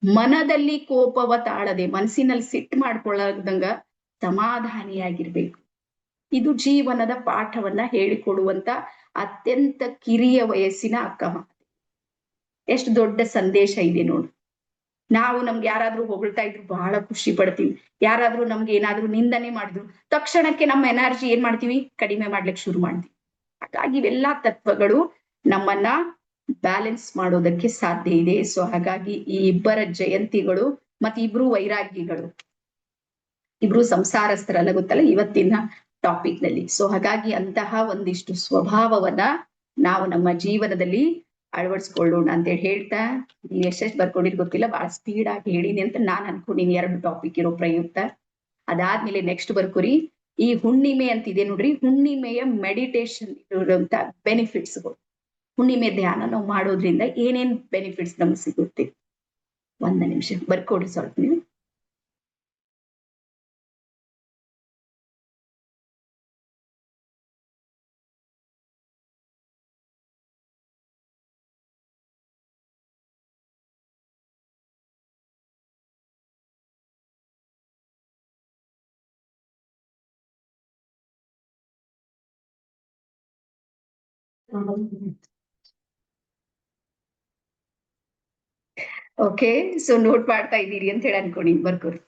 ಮನದಲ್ಲಿ ಕೋಪವ ತಾಳದೆ, ಮನಸ್ಸಿನಲ್ಲಿ ಸಿಟ್ಟು ಮಾಡ್ಕೊಳ್ಳದಂಗ ಸಮಾಧಾನಿಯಾಗಿರ್ಬೇಕು. ಇದು ಜೀವನದ ಪಾಠವನ್ನ ಹೇಳಿಕೊಡುವಂತ ಅತ್ಯಂತ ಕಿರಿಯ ವಯಸ್ಸಿನ ಅಕ್ಕ ಮಹಾದೇವಿ. ಎಷ್ಟು ದೊಡ್ಡ ಸಂದೇಶ ಇದೆ ನೋಡಿ. ನಾವು ನಮ್ಗೆ ಯಾರಾದ್ರೂ ಹೊಗಳ್ತಾ ಇದ್ರು ಬಹಳ ಖುಷಿ ಪಡ್ತೀವಿ, ಯಾರಾದ್ರೂ ನಮ್ಗೆ ಏನಾದ್ರೂ ನಿಂದನೆ ಮಾಡಿದ್ರು ತಕ್ಷಣಕ್ಕೆ ನಮ್ಮ ಎನರ್ಜಿ ಏನ್ ಮಾಡ್ತೀವಿ? ಕಡಿಮೆ ಮಾಡ್ಲಿಕ್ಕೆ ಶುರು ಮಾಡ್ತೀವಿ. ಹಾಗಾಗಿ ಇವೆಲ್ಲಾ ತತ್ವಗಳು ನಮ್ಮನ್ನ ಬ್ಯಾಲೆನ್ಸ್ ಮಾಡೋದಕ್ಕೆ ಸಾಧ್ಯ ಇದೆ. ಸೊ ಹಾಗಾಗಿ ಈ ಇಬ್ಬರ ಜಯಂತಿಗಳು ಮತ್ತೆ ಇಬ್ರು ವೈರಾಗ್ಯಗಳು, ಇಬ್ರು ಸಂಸಾರಸ್ಥರಲ್ಲ, ಗೊತ್ತಲ್ಲ ಇವತ್ತಿನ ಟಾಪಿಕ್ ನಲ್ಲಿ. ಸೊ ಹಾಗಾಗಿ ಅಂತಹ ಒಂದಿಷ್ಟು ಸ್ವಭಾವವನ್ನ ನಾವು ನಮ್ಮ ಜೀವನದಲ್ಲಿ ಅಳವಡಿಸ್ಕೊಳ್ಳೋಣ ಅಂತೇಳಿ ಹೇಳ್ತಾ, ನೀವು ಎಷ್ಟೆಷ್ಟು ಬರ್ಕೊಂಡಿರ್ ಗೊತ್ತಿಲ್ಲ, ಬಹಳ ಸ್ಪೀಡ್ ಆಗಿ ಹೇಳಿನಿ ಅಂತ ನಾನ್ ಅನ್ಕೊಂಡಿನಿ 2 ಟಾಪಿಕ್ ಇರೋ ಪ್ರಯುಕ್ತ. ಅದಾದ್ಮೇಲೆ ನೆಕ್ಸ್ಟ್ ಬರ್ಕೋರಿ, ಈ ಹುಣ್ಣಿಮೆ ಅಂತಿದೆ ನೋಡ್ರಿ, ಹುಣ್ಣಿಮೆಯ ಮೆಡಿಟೇಷನ್ ಇರುವಂತ ಬೆನಿಫಿಟ್ಸ್ಗಳು. ಹುಣ್ಣಿಮೆ ಧ್ಯಾನ ನಾವು ಮಾಡೋದ್ರಿಂದ ಏನೇನ್ ಬೆನಿಫಿಟ್ಸ್ ನಮ್ಗೆ ಸಿಗುತ್ತೆ? 1 ನಿಮಿಷ ಬರ್ಕೊಡ್ರಿ ಸ್ವಲ್ಪ ನೀವು. ಓಕೆ, ಸೊ ನೋಟ್ ಮಾಡ್ತಾ ಇದ್ದೀರಿ ಅಂತ ಹೇಳಿ ಅನ್ಕೊಂಡಿ ಬರ್ಕೋರಿ.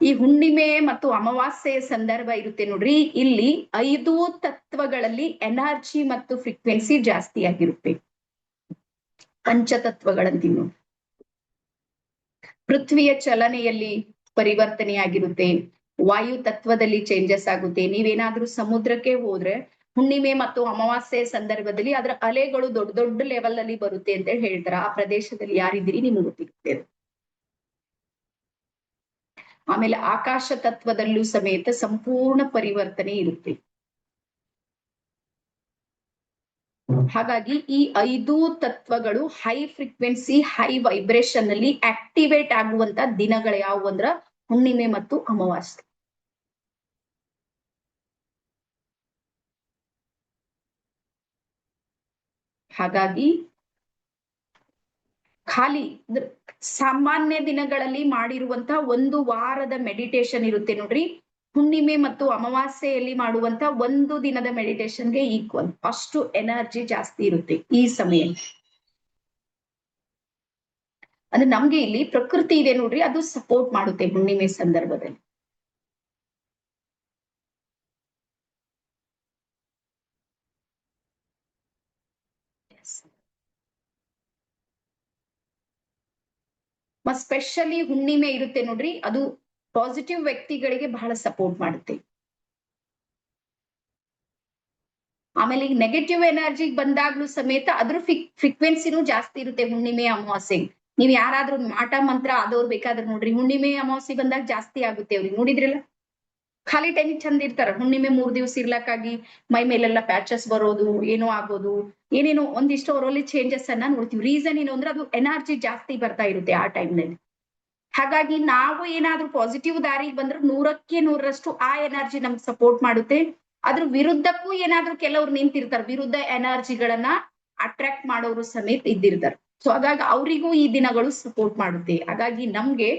ಈ ಹುಣ್ಣಿಮೆ ಮತ್ತು ಅಮಾವಾಸ್ಯೆಯ ಸಂದರ್ಭ ಇರುತ್ತೆ ನೋಡ್ರಿ, ಇಲ್ಲಿ 5 ತತ್ವಗಳಲ್ಲಿ ಎನರ್ಜಿ ಮತ್ತು ಫ್ರೀಕ್ವೆನ್ಸಿ ಜಾಸ್ತಿ ಆಗಿರುತ್ತೆ. ಪಂಚತತ್ವಗಳಂತೀವಿ ನೋಡಿ. ಪೃಥ್ವಿಯ ಚಲನೆಯಲ್ಲಿ ಪರಿವರ್ತನೆ ಆಗಿರುತ್ತೆ, ವಾಯು ತತ್ವದಲ್ಲಿ ಚೇಂಜಸ್ ಆಗುತ್ತೆ. ನೀವೇನಾದ್ರೂ ಸಮುದ್ರಕ್ಕೆ ಹೋದ್ರೆ ಹುಣ್ಣಿಮೆ ಮತ್ತು ಅಮಾವಾಸ್ಯೆಯ ಸಂದರ್ಭದಲ್ಲಿ ಅದರ ಅಲೆಗಳು ದೊಡ್ಡ ದೊಡ್ಡ ಲೆವೆಲ್ ಅಲ್ಲಿ ಬರುತ್ತೆ ಅಂತ ಹೇಳ್ತಾರೆ. ಆ ಪ್ರದೇಶದಲ್ಲಿ ಯಾರಿದ್ದೀರಿ ನಿಮ್ಗೆ ಗೊತ್ತಿರುತ್ತೆ. ಆಮೇಲೆ ಆಕಾಶ ತತ್ವದಲ್ಲೂ ಸಮೇತ ಸಂಪೂರ್ಣ ಪರಿವರ್ತನೆ ಇರುತ್ತೆ. ಹಾಗಾಗಿ ಈ 5 ತತ್ವಗಳು ಹೈ ಫ್ರೀಕ್ವೆನ್ಸಿ, ಹೈ ವೈಬ್ರೇಷನ್ ಅಲ್ಲಿ ಆಕ್ಟಿವೇಟ್ ಆಗುವಂತ ದಿನಗಳು ಯಾವುವು ಅಂದ್ರ ಹುಣ್ಣಿಮೆ ಮತ್ತು ಅಮಾವಾಸ್ಯೆ. ಹಾಗಾಗಿ ಖಾಲಿ ಸಾಮಾನ್ಯ ದಿನಗಳಲ್ಲಿ ಮಾಡಿರುವಂತ 1 ವಾರದ ಮೆಡಿಟೇಷನ್ ಇರುತ್ತೆ ನೋಡ್ರಿ, ಹುಣ್ಣಿಮೆ ಮತ್ತು ಅಮಾವಾಸ್ಯೆಯಲ್ಲಿ ಮಾಡುವಂತ 1 ದಿನದ ಮೆಡಿಟೇಷನ್ಗೆ ಈಕ್ವಲ್. ಅಷ್ಟು ಎನರ್ಜಿ ಜಾಸ್ತಿ ಇರುತ್ತೆ ಈ ಸಮಯ. ಅಂದ್ರೆ ನಮ್ಗೆ ಇಲ್ಲಿ ಪ್ರಕೃತಿ ಇದೆ ನೋಡ್ರಿ, ಅದು ಸಪೋರ್ಟ್ ಮಾಡುತ್ತೆ ಹುಣ್ಣಿಮೆ ಸಂದರ್ಭದಲ್ಲಿ. ಸ್ಪೆಷಲಿ ಹುಣ್ಣಿಮೆ ಇರುತ್ತೆ ನೋಡ್ರಿ, ಅದು ಪಾಸಿಟಿವ್ ವ್ಯಕ್ತಿಗಳಿಗೆ ಬಹಳ ಸಪೋರ್ಟ್ ಮಾಡುತ್ತೆ. ಆಮೇಲೆ ಈಗ ನೆಗೆಟಿವ್ ಎನರ್ಜಿ ಬಂದಾಗ್ಲೂ ಸಮೇತ ಅದ್ರ ಫ್ರೀಕ್ವೆನ್ಸಿನೂ ಜಾಸ್ತಿ ಇರುತ್ತೆ ಹುಣ್ಣಿಮೆ ಅಮಾವಾಸ್ಯೆ. ನೀವ್ ಯಾರಾದ್ರೂ ಮಾಟ ಮಂತ್ರ ಆದವ್ರು ಬೇಕಾದ್ರೆ ನೋಡ್ರಿ, ಹುಣ್ಣಿಮೆ ಅಮಾವಾಸ್ಯೆ ಬಂದಾಗ ಜಾಸ್ತಿ ಆಗುತ್ತೆ ಅವ್ರಿಗೆ. ನೋಡಿದ್ರಲ್ಲ, ಖಾಲಿ ಟೈಮ್ ಚಂದ ಇರ್ತಾರ. ಹುಣ್ಣಿಮೆ 3 ದಿವಸ ಇರ್ಲಕ್ಕಾಗಿ ಮೈ ಮೇಲೆಲ್ಲ ಪ್ಯಾಚಸ್ ಬರೋದು, ಏನೋ ಆಗೋದು, ಏನೇನೋ ಒಂದಿಷ್ಟು ಅವರಲ್ಲಿ ಚೇಂಜಸ್ ಅನ್ನ ನೋಡ್ತೀವಿ. ರೀಸನ್ ಏನು ಅಂದ್ರೆ ಅದು ಎನರ್ಜಿ ಜಾಸ್ತಿ ಬರ್ತಾ ಇರುತ್ತೆ ಆ ಟೈಮ್ ನಲ್ಲಿ. ಹಾಗಾಗಿ ನಾವು ಏನಾದ್ರೂ ಪಾಸಿಟಿವ್ ದಾರಿಗೆ ಬಂದ್ರೆ 100ಕ್ಕೆ 100ರಷ್ಟು ಆ ಎನರ್ಜಿ ನಮ್ಗೆ ಸಪೋರ್ಟ್ ಮಾಡುತ್ತೆ. ಅದ್ರ ವಿರುದ್ಧಕ್ಕೂ ಏನಾದ್ರೂ ಕೆಲವ್ರು ನಿಂತಿರ್ತಾರೆ, ವಿರುದ್ಧ ಎನರ್ಜಿಗಳನ್ನ ಅಟ್ರಾಕ್ಟ್ ಮಾಡೋರು ಸಮೇತ ಇದ್ದಿರ್ತಾರೆ. ಸೊ ಹಾಗಾಗಿ ಅವರಿಗೂ ಈ ದಿನಗಳು ಸಪೋರ್ಟ್ ಮಾಡುತ್ತೆ. ಹಾಗಾಗಿ ನಮ್ಗೆ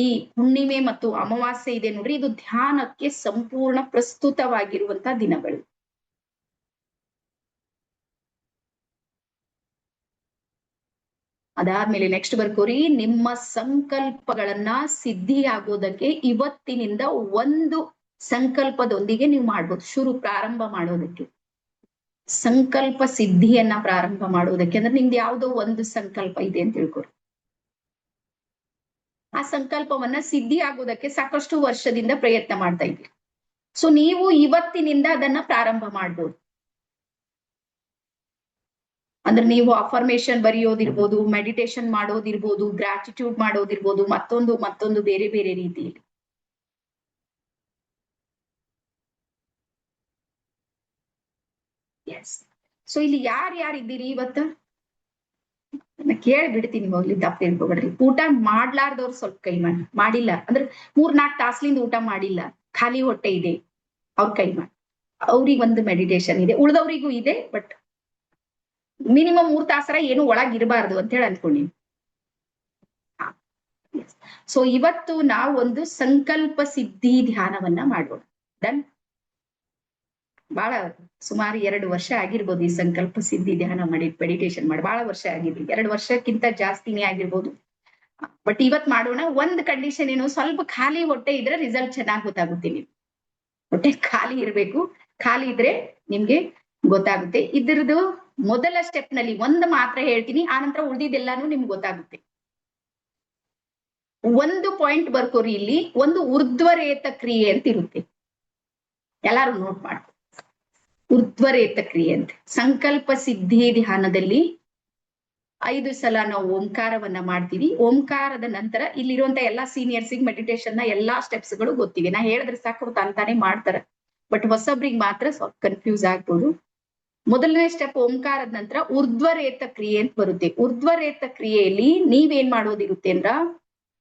ಈ ಹುಣ್ಣಿಮೆ ಮತ್ತು ಅಮಾವಾಸ್ಯೆ ಇದೆ ನೋಡ್ರಿ, ಇದು ಧ್ಯಾನಕ್ಕೆ ಸಂಪೂರ್ಣ ಪ್ರಸ್ತುತವಾಗಿರುವಂತ ದಿನಗಳು. ಅದಾದ್ಮೇಲೆ ನೆಕ್ಸ್ಟ್ ಬರ್ಕೋರಿ, ನಿಮ್ಮ ಸಂಕಲ್ಪಗಳನ್ನ ಸಿದ್ಧಿ ಆಗೋದಕ್ಕೆ ಇವತ್ತಿನಿಂದ 1 ಸಂಕಲ್ಪದೊಂದಿಗೆ ನೀವು ಮಾಡ್ಬೋದು. ಪ್ರಾರಂಭ ಮಾಡೋದಕ್ಕೆ, ಸಂಕಲ್ಪ ಸಿದ್ಧಿಯನ್ನ ಪ್ರಾರಂಭ ಮಾಡೋದಕ್ಕೆ. ಅಂದ್ರೆ ನಿಮ್ದು ಯಾವ್ದೋ ಒಂದು ಸಂಕಲ್ಪ ಇದೆ ಅಂತ ತಿಳ್ಕೊರಿ. ಆ ಸಂಕಲ್ಪವನ್ನ ಸಿದ್ಧಿ ಆಗೋದಕ್ಕೆ ಸಾಕಷ್ಟು ವರ್ಷದಿಂದ ಪ್ರಯತ್ನ ಮಾಡ್ತಾ ಇದ್ದೀರಿ. ಸೊ ನೀವು ಇವತ್ತಿನಿಂದ ಅದನ್ನ ಪ್ರಾರಂಭ ಮಾಡ್ಬೋದು. ಅಂದ್ರೆ ನೀವು ಅಫರ್ಮೇಶನ್ ಬರೆಯೋದಿರ್ಬೋದು, ಮೆಡಿಟೇಷನ್ ಮಾಡೋದಿರ್ಬೋದು, ಗ್ರಾಟಿಟ್ಯೂಡ್ ಮಾಡೋದಿರ್ಬೋದು, ಮತ್ತೊಂದು ಬೇರೆ ಬೇರೆ ರೀತಿಯಲ್ಲಿ. ಎಸ್. ಸೊ ಇಲ್ಲಿ ಯಾರಿದ್ದೀರಿ ಇವತ್ತ? ಕೇಳ್ಬಿಡ್ತೀನಿ, ಹೋಗ್ಲಿ ತಪ್ಪ ತಿಳ್ಕೊಬೇಡ್ರಿ. ಊಟ ಮಾಡ್ಲಾರ್ದವ್ರು ಸ್ವಲ್ಪ ಕೈ ಮಾಡಿಲ್ಲ ಅಂದ್ರೆ 3-4 ತಾಸ್ಲಿಂದ ಊಟ ಮಾಡಿಲ್ಲ, ಖಾಲಿ ಹೊಟ್ಟೆ ಇದೆ, ಅವ್ರ ಕೈ ಮಾಡಿ. ಅವ್ರಿಗೆ ಒಂದು ಮೆಡಿಟೇಷನ್ ಇದೆ, ಉಳ್ದವ್ರಿಗೂ ಇದೆ. ಬಟ್ ಮಿನಿಮಮ್ 3 ತಾಸರ ಏನು ಒಳಗಿರಬಾರ್ದು ಅಂತ ಹೇಳಿ ಅನ್ಕೊಂಡಿ. ಸೊ ಇವತ್ತು ನಾವು ಒಂದು ಸಂಕಲ್ಪ ಸಿದ್ಧಿ ಧ್ಯಾನವನ್ನ ಮಾಡೋಣ. ಡನ್. ಬಹಳ ಸುಮಾರು 2 ವರ್ಷ ಆಗಿರ್ಬೋದು ಈ ಸಂಕಲ್ಪ ಸಿದ್ಧಿ ಧ್ಯಾನ ಮಾಡಿ, ಮೆಡಿಟೇಷನ್ ಮಾಡಿ ಬಹಳ ವರ್ಷ ಆಗಿದೆ. 2 ವರ್ಷಕ್ಕಿಂತ ಜಾಸ್ತಿನೇ ಆಗಿರ್ಬೋದು. ಬಟ್ ಇವತ್ ಮಾಡೋಣ. ಒಂದ್ ಕಂಡೀಷನ್ ಏನು, ಸ್ವಲ್ಪ ಖಾಲಿ ಹೊಟ್ಟೆ ಇದ್ರೆ ರಿಸಲ್ಟ್ ಚೆನ್ನಾಗಿ ಗೊತ್ತಾಗುತ್ತೆ. ನೀವು ಹೊಟ್ಟೆ ಖಾಲಿ ಇರ್ಬೇಕು, ಖಾಲಿ ಇದ್ರೆ ನಿಮ್ಗೆ ಗೊತ್ತಾಗುತ್ತೆ. ಇದ್ರದ್ದು ಮೊದಲ ಸ್ಟೆಪ್ ನಲ್ಲಿ 1 ಮಾತ್ರ ಹೇಳ್ತೀನಿ, ಆನಂತರ ಉಳಿದಿದ್ದೆಲ್ಲಾನು ನಿಮ್ಗೆ ಗೊತ್ತಾಗುತ್ತೆ. 1 ಪಾಯಿಂಟ್ ಬರ್ಕೋರಿ. ಇಲ್ಲಿ ಒಂದು ಊರ್ಧ್ವರೇತ ಕ್ರಿಯೆ ಅಂತ ಇರುತ್ತೆ, ಎಲ್ಲಾರು ನೋಟ್ ಮಾಡ್ಕೊ. ಊರ್ಧ್ವರೇತ ಕ್ರಿಯೆ ಅಂತ ಸಂಕಲ್ಪ ಸಿದ್ಧಿ ಧ್ಯಾನದಲ್ಲಿ 5 ಸಲ ನಾವು ಓಂಕಾರವನ್ನ ಮಾಡ್ತೀವಿ. ಓಂಕಾರದ ನಂತರ ಇಲ್ಲಿರುವಂತ ಎಲ್ಲಾ ಸೀನಿಯರ್ಸಿಗೆ ಮೆಡಿಟೇಷನ್ ನ ಎಲ್ಲಾ ಸ್ಟೆಪ್ಸ್ ಗಳು ಗೊತ್ತಿವೆ. ನಾ ಹೇಳಿದ್ರೆ ಸಾಕು ಅಂತಾನೆ ಮಾಡ್ತಾರೆ. ಬಟ್ ಹೊಸಬ್ರಿಗೆ ಮಾತ್ರ ಸ್ವಲ್ಪ ಕನ್ಫ್ಯೂಸ್ ಆಗ್ಬೋದು. ಮೊದಲನೇ ಸ್ಟೆಪ್ ಓಂಕಾರದ ನಂತರ ಊರ್ಧ್ವರೇತ ಕ್ರಿಯೆ ಅಂತ ಬರುತ್ತೆ. ಊರ್ಧ್ವರೇತ ಕ್ರಿಯೆಯಲ್ಲಿ ನೀವೇನ್ ಮಾಡೋದಿರುತ್ತೆ ಅಂದ್ರ,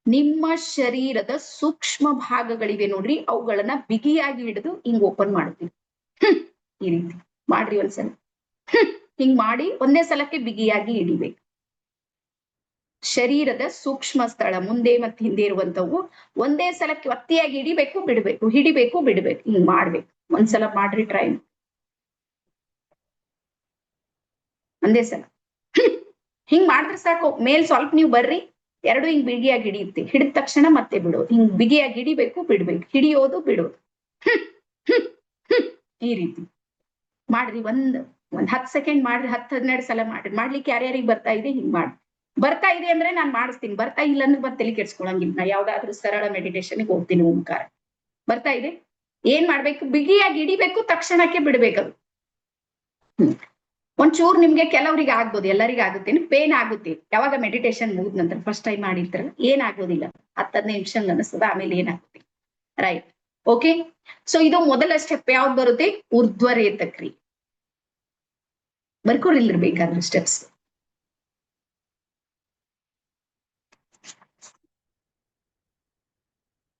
ನಿಮ್ಮ ಶರೀರದ ಸೂಕ್ಷ್ಮ ಭಾಗಗಳಿವೆ ನೋಡ್ರಿ, ಅವುಗಳನ್ನ ಬಿಗಿಯಾಗಿ ಹಿಡಿದು ಹಿಂಗ್ ಓಪನ್ ಮಾಡ್ತೀವಿ. ಈ ರೀತಿ ಮಾಡ್ರಿ ಒಂದ್ಸಲ. ಹಿಂಗ್ ಮಾಡಿ ಒಂದೇ ಸಲಕ್ಕೆ ಬಿಗಿಯಾಗಿ ಹಿಡಿಬೇಕು. ಶರೀರದ ಸೂಕ್ಷ್ಮ ಸ್ಥಳ ಮುಂದೆ ಮತ್ತೆ ಹಿಂದೆ ಇರುವಂತವು ಒಂದೇ ಸಲಕ್ಕೆ ಒತ್ತಿಯಾಗಿ ಹಿಡಿಬೇಕು ಬಿಡ್ಬೇಕು, ಹಿಡಿಬೇಕು ಬಿಡ್ಬೇಕು, ಹಿಂಗ್ ಮಾಡ್ಬೇಕು. ಒಂದ್ಸಲ ಮಾಡ್ರಿ, ಟ್ರೈ. ಒಂದೇ ಸಲ ಹಿಂಗ್ ಮಾಡಿದ್ರೆ ಸಾಕು. ಮೇಲ್ ಸ್ವಲ್ಪ ನೀವು ಬರ್ರಿ, ಎರಡು ಹಿಂಗ್ ಬಿಗಿಯಾಗಿ ಹಿಡಿಯುತ್ತೆ. ಹಿಡಿದ ತಕ್ಷಣ ಮತ್ತೆ ಬಿಡೋದು. ಹಿಂಗ್ ಬಿಗಿಯಾಗಿ ಹಿಡಿಬೇಕು, ಬಿಡ್ಬೇಕು, ಹಿಡಿಯೋದು, ಬಿಡೋದು. ಈ ರೀತಿ ಮಾಡ್ರಿ. ಒಂದ್ 10 ಸೆಕೆಂಡ್ ಮಾಡ್ರಿ, 10-12 ಸಲ ಮಾಡ್ರಿ. ಮಾಡ್ಲಿಕ್ಕೆ ಯಾರ್ಯಾರಿಗೆ ಬರ್ತಾ ಇದೆ ಹಿಂಗ್ ಮಾಡಿ. ಬರ್ತಾ ಇದೆ ಅಂದ್ರೆ ನಾನ್ ಮಾಡಿಸ್ತೀನಿ, ಬರ್ತಾ ಇಲ್ಲ ಅಂದ್ರೆ ಮತ್ತೆ ತಲೆ ಕೆಡ್ಸ್ಕೊಳಂಗಿಲ್ಲ. ನಾ ಯಾವ್ದಾದ್ರು ಸರಳ ಮೆಡಿಟೇಷನ್ಗೆ ಹೋಗ್ತೀನಿ. ಓಂಕಾರ ಬರ್ತಾ ಇದೆ, ಏನ್ ಮಾಡ್ಬೇಕು? ಬಿಗಿಯಾಗಿ ಹಿಡಿಬೇಕು, ತಕ್ಷಣಕ್ಕೆ ಬಿಡ್ಬೇಕದು. ಒಂಚೂರು ನಿಮ್ಗೆ ಕೆಲವರಿಗೆ ಆಗ್ಬೋದು, ಎಲ್ಲರಿಗೂ ಆಗುತ್ತೆ, ಪೇನ್ ಆಗುತ್ತೆ. ಯಾವಾಗ ಮೆಡಿಟೇಷನ್ ಮುಗಿದ ನಂತರ ಫಸ್ಟ್ ಟೈಮ್ ಮಾಡಿರ್ತಾರಲ್ಲ, ಏನ್ ಆಗೋದಿಲ್ಲ, 10-15 ನಿಮಿಷ ಅನಿಸ್ತದ, ಆಮೇಲೆ ಏನಾಗುತ್ತೆ. Right, okay. ಸೊ ಇದು ಮೊದಲ ಸ್ಟೆಪ್. ಯಾವ್ದು ಬರುತ್ತೆ? ಊರ್ಧ್ವರೇತ ಕ್ರಿಯೆ. ಬರ್ಕೊಳಿರ್ಬೇಕಾದ್ರೆ ಸ್ಟೆಪ್ಸ್.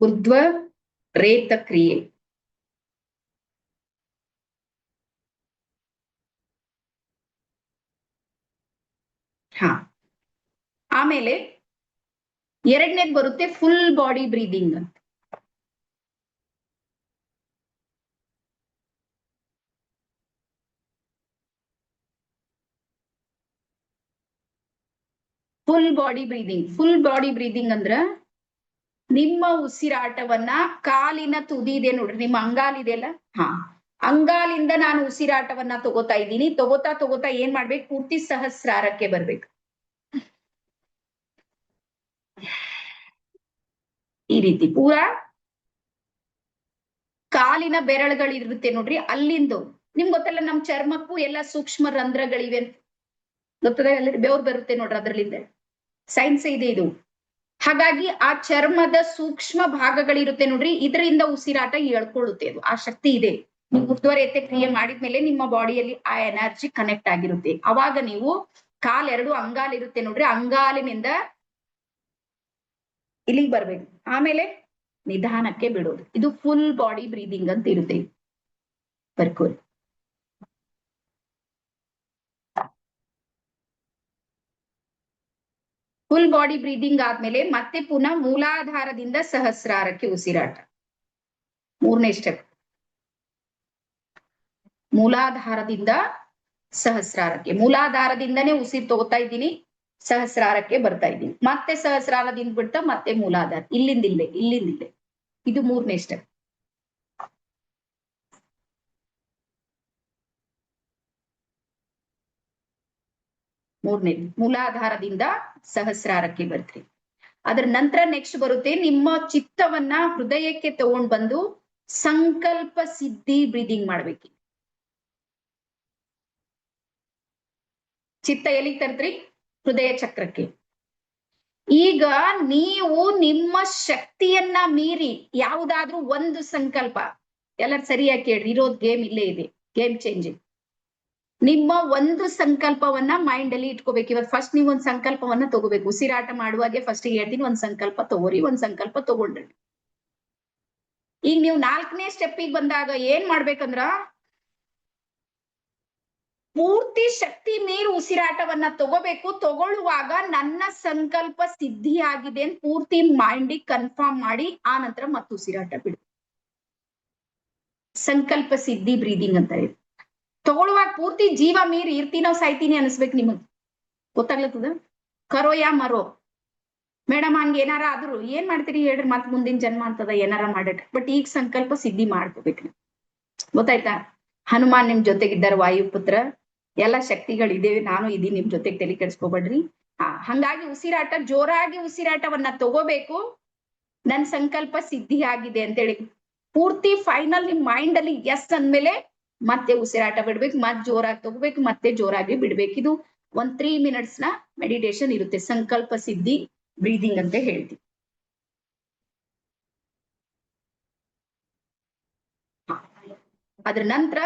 ಊರ್ಧ್ವ ರೇತ ಕ್ರಿಯೆ. ಹಾ, ಆಮೇಲೆ ಎರಡನೇದು ಬರುತ್ತೆ ಫುಲ್ ಬಾಡಿ ಬ್ರೀದಿಂಗ್ ಅಂತ. Full body breathing. Full body breathing ಅಂದ್ರ ನಿಮ್ಮ ಉಸಿರಾಟವನ್ನ ಕಾಲಿನ ತುದಿ ಇದೆ ನೋಡ್ರಿ, ನಿಮ್ಮ ಅಂಗಾಲಿದೆಯಲ್ಲ, ಹಾ, ಅಂಗಾಲಿಂದ ನಾನು ಉಸಿರಾಟವನ್ನ ತಗೋತಾ ಇದ್ದೀನಿ. ತಗೋತಾ ತಗೋತಾ ಏನ್ ಮಾಡ್ಬೇಕು? ಪೂರ್ತಿ ಸಹಸ್ರಾರಕ್ಕೆ ಬರ್ಬೇಕು. ಈ ರೀತಿ ಪೂರಾ ಕಾಲಿನ ಬೆರಳುಗಳಿರುತ್ತೆ ನೋಡ್ರಿ, ಅಲ್ಲಿಂದ ನಿಮ್ಗೆ ಗೊತ್ತಲ್ಲ, ನಮ್ ಚರ್ಮಕ್ಕೂ ಎಲ್ಲ ಸೂಕ್ಷ್ಮ ರಂಧ್ರಗಳಿವೆ ಅಂತ ಗೊತ್ತದ. ಬೆವ್ರು ಬರುತ್ತೆ ನೋಡ್ರಿ ಅದ್ರಲ್ಲಿಂದ, ಸೈನ್ಸ್ ಇದೆ ಇದು. ಹಾಗಾಗಿ ಆ ಚರ್ಮದ ಸೂಕ್ಷ್ಮ ಭಾಗಗಳಿರುತ್ತೆ ನೋಡ್ರಿ, ಇದರಿಂದ ಉಸಿರಾಟ ಹೇಳ್ಕೊಳ್ಳುತ್ತೆ. ಅದು ಆ ಶಕ್ತಿ ಇದೆ. ನೀವು ಊರ್ಧ್ವರೇತ ಕ್ರಿಯೆ ಮಾಡಿದ್ಮೇಲೆ ನಿಮ್ಮ ಬಾಡಿಯಲ್ಲಿ ಆ ಎನರ್ಜಿ ಕನೆಕ್ಟ್ ಆಗಿರುತ್ತೆ. ಅವಾಗ ನೀವು ಕಾಲೆರಡು ಅಂಗಾಲಿರುತ್ತೆ ನೋಡ್ರಿ, ಅಂಗಾಲಿನಿಂದ ಇಲ್ಲಿಗೆ ಬರ್ಬೇಕು, ಆಮೇಲೆ ನಿಧಾನಕ್ಕೆ ಬಿಡೋದು. ಇದು ಫುಲ್ ಬಾಡಿ ಬ್ರೀದಿಂಗ್ ಅಂತ ಇರುತ್ತೆ. ಬರ್ಕೋರಿ. ಫುಲ್ ಬಾಡಿ ಬ್ರೀದಿಂಗ್ ಆದ್ಮೇಲೆ ಮತ್ತೆ ಪುನಃ ಮೂಲಾಧಾರದಿಂದ ಸಹಸ್ರಾರಕ್ಕೆ ಉಸಿರಾಟ. ಮೂರನೇ ಸ್ಟೆಪ್. ಮೂಲಾಧಾರದಿಂದ ಸಹಸ್ರಾರಕ್ಕೆ. ಮೂಲಾಧಾರದಿಂದನೇ ಉಸಿರು ತಗೋತಾ ಇದ್ದೀನಿ, ಸಹಸ್ರಾರಕ್ಕೆ ಬರ್ತಾ ಇದ್ದೀನಿ, ಮತ್ತೆ ಸಹಸ್ರಾರದಿಂದ ಬಿಡ್ತಾ ಮತ್ತೆ ಮೂಲಾಧಾರ, ಇಲ್ಲಿಂದ ಇಲ್ಲೇ, ಇಲ್ಲಿಂದ ಇಲ್ಲೇ. ಇದು ಮೂರನೇ ಸ್ಟೆಪ್. ಮೂರನೇ, ಮೂಲಾಧಾರದಿಂದ ಸಹಸ್ರಾರಕ್ಕೆ ಬರ್ತೀರಿ. ಅದ್ರ ನಂತರ ನೆಕ್ಸ್ಟ್ ಬರುತ್ತೆ, ನಿಮ್ಮ ಚಿತ್ತವನ್ನ ಹೃದಯಕ್ಕೆ ತಗೊಂಡ್ ಬಂದು ಸಂಕಲ್ಪ ಸಿದ್ಧಿ ಬ್ರೀದಿಂಗ್ ಮಾಡ್ಬೇಕು. ಚಿತ್ತ ಎಲ್ಲಿಗೆ ತರ್ತ್ರಿ? ಹೃದಯ ಚಕ್ರಕ್ಕೆ. ಈಗ ನೀವು ನಿಮ್ಮ ಶಕ್ತಿಯನ್ನ ಮೀರಿ ಯಾವುದಾದ್ರೂ ಒಂದು ಸಂಕಲ್ಪ, ಎಲ್ಲ ಸರಿಯಾಗಿ ಕೇಳ್ರಿ, ಇರೋದ್ ಗೇಮ್ ಇಲ್ಲೇ ಇದೆ, ಗೇಮ್ ಚೇಂಜಿಂಗ್. ನಿಮ್ಮ ಒಂದು ಸಂಕಲ್ಪವನ್ನ ಮೈಂಡ್ ಅಲ್ಲಿ ಇಟ್ಕೋಬೇಕು. ಇವತ್ತು ಫಸ್ಟ್ ನೀವು ಒಂದ್ ಸಂಕಲ್ಪವನ್ನ ತಗೋಬೇಕು. ಉಸಿರಾಟ ಮಾಡುವಾಗೆ ಫಸ್ಟ್ ಹೇಳ್ತೀನಿ, ಒಂದ್ ಸಂಕಲ್ಪ ತಗೋರಿ. ಒಂದ್ ಸಂಕಲ್ಪ ತಗೊಂಡ್ರಿ. ಈಗ ನೀವು 4ನೇ ಸ್ಟೆಪ್ಪಿಗೆ ಬಂದಾಗ ಏನ್ ಮಾಡ್ಬೇಕಂದ್ರ, ಪೂರ್ತಿ ಶಕ್ತಿ ಮೀರಿ ಉಸಿರಾಟವನ್ನ ತಗೋಬೇಕು. ತಗೊಳ್ಳುವಾಗ ನನ್ನ ಸಂಕಲ್ಪ ಸಿದ್ಧಿ ಆಗಿದೆ ಅಂತ ಪೂರ್ತಿ ಮೈಂಡಿಗೆ ಕನ್ಫರ್ಮ್ ಮಾಡಿ ಆ ನಂತರ ಮತ್ತೆ ಉಸಿರಾಟ ಬಿಡು. ಸಂಕಲ್ಪ ಸಿದ್ಧಿ ಬ್ರೀದಿಂಗ್ ಅಂತ ಇದೆ. ತಗೊಳ್ಳುವಾಗ ಪೂರ್ತಿ ಜೀವ ಮೀರಿ ಇರ್ತೀನೋ ಸಾಯ್ತೀನಿ ಅನಿಸ್ಬೇಕು ನಿಮಗ್. ಗೊತ್ತಾಗ್ಲತ್ತದ? ಕರೋ ಯಾ ಮರೋ. ಮೇಡಮ್ ಹಂಗ ಏನಾರ ಆದ್ರು ಏನ್ ಮಾಡ್ತೀರಿ ಹೇಳ್ರಿ, ಮತ್ ಮುಂದಿನ ಜನ್ಮ ಅಂತದ, ಏನಾರ ಮಾಡಕ್. ಬಟ್ ಈಗ ಸಂಕಲ್ಪ ಸಿದ್ಧಿ ಮಾಡ್ಕೋಬೇಕು. ಗೊತ್ತಾಯ್ತಾ? ಹನುಮಾನ್ ನಿಮ್ ಜೊತೆಗಿದ್ದಾರೆ, ವಾಯುಪುತ್ರ, ಎಲ್ಲ ಶಕ್ತಿಗಳಿದ್ದೇವೆ, ನಾನು ಇದೀನಿ ನಿಮ್ ಜೊತೆಗೆ, ತಲೆ ಕೆಡಿಸ್ಕೋಬೇಡ್ರಿ. ಹಂಗಾಗಿ ಉಸಿರಾಟ, ಜೋರಾಗಿ ಉಸಿರಾಟವನ್ನ ತಗೋಬೇಕು. ನನ್ ಸಂಕಲ್ಪ ಸಿದ್ಧಿ ಆಗಿದೆ ಅಂತೇಳಿ ಪೂರ್ತಿ ಫೈನಲ್ ನಿಮ್ ಮೈಂಡ್ ಅಲ್ಲಿ ಎಸ್ ಅಂದ್ಮೇಲೆ ಮತ್ತೆ ಉಸಿರಾಟ ಬಿಡ್ಬೇಕು, ಮತ್ತೆ ಜೋರಾಗಿ ತಗೋಬೇಕು, ಮತ್ತೆ ಜೋರಾಗಿ ಬಿಡ್ಬೇಕು. ಇದು 3 minutes ನ ಮೆಡಿಟೇಷನ್ ಇರುತ್ತೆ, ಸಂಕಲ್ಪ ಸಿದ್ಧಿ ಬ್ರೀದಿಂಗ್ ಅಂತ ಹೇಳ್ತೀವಿ. ಅದ್ರ ನಂತರ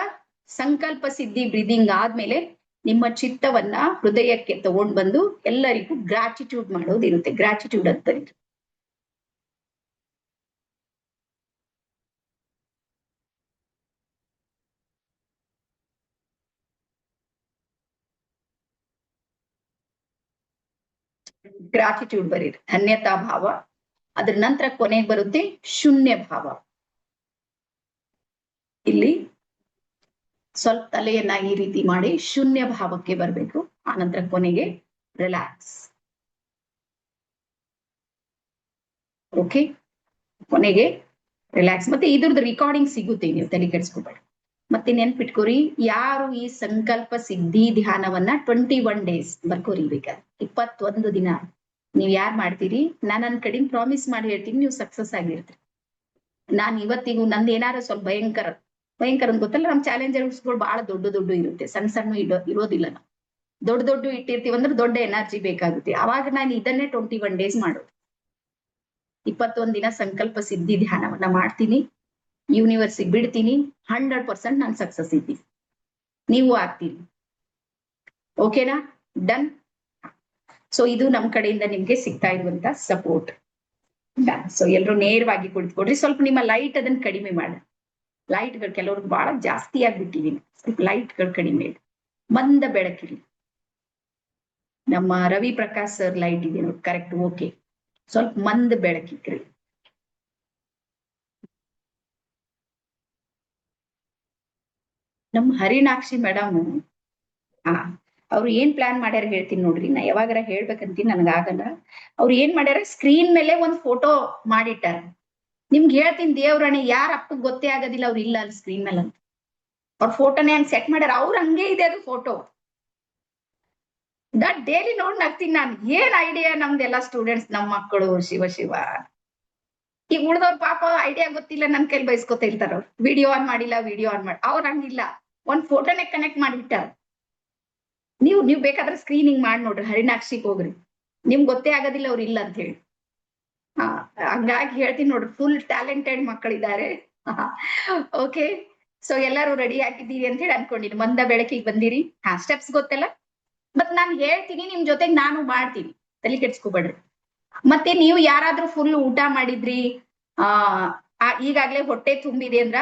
ಸಂಕಲ್ಪ ಸಿದ್ಧಿ ಬ್ರೀದಿಂಗ್ ಆದ್ಮೇಲೆ ನಿಮ್ಮ ಚಿತ್ತವನ್ನ ಹೃದಯಕ್ಕೆ ತಗೊಂಡ್ ಬಂದು ಎಲ್ಲರಿಗೂ ಗ್ರಾಟಿಟ್ಯೂಡ್ ಮಾಡೋದಿರುತ್ತೆ. ಗ್ರಾಟಿಟ್ಯೂಡ್ ಅಂತ ಇರುತ್ತೆ. ಗ್ರಾಟಿಟ್ಯೂಡ್ ಬರೀರಿ, ಧನ್ಯತಾ ಭಾವ. ಅದ್ರ ನಂತರ ಕೊನೆಗೆ ಬರುತ್ತೆ ಶೂನ್ಯ ಭಾವ. ಇಲ್ಲಿ ಸ್ವಲ್ಪ ತಲೆಯನ್ನ ಈ ರೀತಿ ಮಾಡಿ ಶೂನ್ಯ ಭಾವಕ್ಕೆ ಬರಬೇಕು. ಆನಂತರ ಕೊನೆಗೆ ರಿಲ್ಯಾಕ್ಸ್. ಓಕೆ, ಕೊನೆಗೆ ರಿಲ್ಯಾಕ್ಸ್. ಮತ್ತೆ ಇದ್ರದ್ದು ರಿಕಾರ್ಡಿಂಗ್ ಸಿಗುತ್ತೆ, ನೀವು ತಲೆ ಕೆಡಿಸ್ಕೋಬೇಡಿ. ಮತ್ತೆ ನೆನ್ಪಿಟ್ಕೋರಿ, ಯಾರು ಈ ಸಂಕಲ್ಪ ಸಿದ್ಧಿ ಧ್ಯಾನವನ್ನ 21 days ಬರ್ಕೋರಿ. ಬೇಕಾದ್ರೆ 21 ದಿನ ನೀವ್ ಯಾರ್ ಮಾಡ್ತೀರಿ, ನಾನ್ ನನ್ ಕಡೆಯಿಂದ ಪ್ರಾಮಿಸ್ ಮಾಡಿ ಹೇಳ್ತೀನಿ, ನೀವು ಸಕ್ಸಸ್ ಆಗಿರ್ತೀರಿ. ನಾನ್ ಇವತ್ತಿಗೂ ನಂದು ಏನಾದ್ರು ಸ್ವಲ್ಪ ಭಯಂಕರ ಅಂತ ಗೊತ್ತಲ್ಲ, ನಮ್ ಚಾಲೆಂಜರ್ಸ್ಗಳು ಬಹಳ ದೊಡ್ಡ ಇರುತ್ತೆ, ಸಣ್ಣ ಸಣ್ಣ ಇರೋದಿಲ್ಲ. ನಾವು ದೊಡ್ಡ ಇಟ್ಟಿರ್ತೀವಿ ಅಂದ್ರೆ ದೊಡ್ಡ ಎನರ್ಜಿ ಬೇಕಾಗುತ್ತೆ. ಅವಾಗ ನಾನು ಇದನ್ನೇ 21 days ಮಾಡೋದು. 21 ದಿನ ಸಂಕಲ್ಪ ಸಿದ್ಧಿ ಧ್ಯಾನವನ್ನ ಮಾಡ್ತೀನಿ, ಯೂನಿವರ್ಸಿಗೆ ಬಿಡ್ತೀನಿ. 100% ನಾನು ಸಕ್ಸಸ್ ಇದ್ದೀನಿ, ನೀವು ಆಗ್ತೀರಿ. ಓಕೆನಾ? ಡನ್. ಸೊ ಇದು ನಮ್ ಕಡೆಯಿಂದ ನಿಮ್ಗೆ ಸಿಗ್ತಾ ಇರುವಂತ ಸಪೋರ್ಟ್. ಡನ್. ಸೊ ಎಲ್ರು ನೇರವಾಗಿ ಕುಳಿತುಕೊಡ್ರಿ. ಸ್ವಲ್ಪ ನಿಮ್ಮ ಲೈಟ್ ಅದನ್ನ ಕಡಿಮೆ ಮಾಡಿ. ಲೈಟ್ಗಳು ಕೆಲವ್ರಿಗೆ ಬಹಳ ಜಾಸ್ತಿ ಆಗ್ಬಿಟ್ಟಿದೀನಿ, ಸ್ವಲ್ಪ ಲೈಟ್ಗಳು ಕಡಿಮೆ ಇದೆ. ಮಂದ ಬೆಳಕಿರಿ. ನಮ್ಮ ರವಿ ಪ್ರಕಾಶ್ ಸರ್ ಲೈಟ್ ಇದೆ ನೋಡಿ, ಕರೆಕ್ಟ್. ಓಕೆ, ಸ್ವಲ್ಪ ಮಂದ ಬೆಳಕಿಕ್ರಿ. ನಮ್ಮ ಹರಿಣಾಕ್ಷಿ ಮೇಡಮ್, ಅವ್ರು ಏನ್ ಪ್ಲಾನ್ ಮಾಡ್ಯಾರ ಹೇಳ್ತೀನಿ ನೋಡ್ರಿ. ನಾ ಯಾವಾಗಾರ ಹೇಳ್ಬೇಕಂತೀನಿ, ನನ್ಗಾಗಲ್ಲ. ಅವ್ರು ಏನ್ ಮಾಡ್ಯಾರ, ಸ್ಕ್ರೀನ್ ಮೇಲೆ ಒಂದ್ ಫೋಟೋ ಮಾಡಿಟ್ಟಾರ. ನಿಮ್ಗೆ ಹೇಳ್ತೀನಿ, ದೇವ್ರಾಣಿ ಯಾರ ಅಪ್ಪಗ್ ಗೊತ್ತೇ ಆಗೋದಿಲ್ಲ ಅವ್ರು ಇಲ್ಲ ಅಲ್ಲಿ ಸ್ಕ್ರೀನ್ ಮೇಲೆ ಅಂತ. ಅವ್ರ ಫೋಟೋನೇ ಹಂಗ್ ಸೆಟ್ ಮಾಡ್ಯಾರ, ಅವ್ರ ಹಂಗೆ ಇದೆ ಅದು ಫೋಟೋ. ದಟ್ ಡೈಲಿ ನೋಡ್ ನಗ್ತೀನಿ ನಾನು. ಏನ್ ಐಡಿಯಾ ನಮ್ದೆಲ್ಲಾ ಸ್ಟೂಡೆಂಟ್ಸ್, ನಮ್ ಮಕ್ಕಳು. ಶಿವ ಶಿವ. ಈಗ ಉಳ್ದವ್ರ ಪಾಪ ಐಡಿಯಾ ಗೊತ್ತಿಲ್ಲ, ನನ್ ಕೈಲಿ ಬಯಸ್ಕೊತ ಇರ್ತಾರ. ಅವ್ರು ವಿಡಿಯೋ ಆನ್ ಮಾಡಿಲ್ಲ, ವಿಡಿಯೋ ಆನ್ ಮಾಡಿ. ಅವ್ರ ಹಂಗಿಲ್ಲ, ಒಂದ್ ಫೋಟೋನೇ ಕನೆಕ್ಟ್ ಮಾಡಿಬಿಟ್ಟಾರ. ನೀವ್ ಬೇಕಾದ್ರೆ ಸ್ಕ್ರೀನಿಂಗ್ ಮಾಡಿ ನೋಡ್ರಿ, ಹರಿಣಾಕ್ಷಿಗ್ ಹೋಗ್ರಿ, ನಿಮ್ಗೆ ಗೊತ್ತೇ ಆಗೋದಿಲ್ಲ ಅವ್ರು ಇಲ್ಲ ಅಂತ ಹೇಳಿ. ಹಂಗಾಗಿ ಹೇಳ್ತೀನಿ ನೋಡ್ರಿ, ಫುಲ್ ಟ್ಯಾಲೆಂಟೆಡ್ ಮಕ್ಕಳಿದ್ದಾರೆ. ಓಕೆ, ಸೊ ಎಲ್ಲರೂ ರೆಡಿ ಆಗಿದ್ದೀರಿ ಅಂತ ಹೇಳಿ ಅನ್ಕೊಂಡಿನಿ. ಮಂದ ಬೆಳಕಿಗೆ ಬಂದಿರಿ. ಸ್ಟೆಪ್ಸ್ ಗೊತ್ತಲ್ಲ, ಮತ್ ನಾನ್ ಹೇಳ್ತೀನಿ, ನಿಮ್ ಜೊತೆಗೆ ನಾನು ಮಾಡ್ತೀನಿ, ತಲೆ ಕೆಡ್ಸ್ಕೊಬೇಡ್ರಿ. ಮತ್ತೆ ನೀವು ಯಾರಾದ್ರೂ ಫುಲ್ ಊಟ ಮಾಡಿದ್ರಿ, ಈಗಾಗ್ಲೇ ಹೊಟ್ಟೆ ತುಂಬಿದೆ ಅಂದ್ರ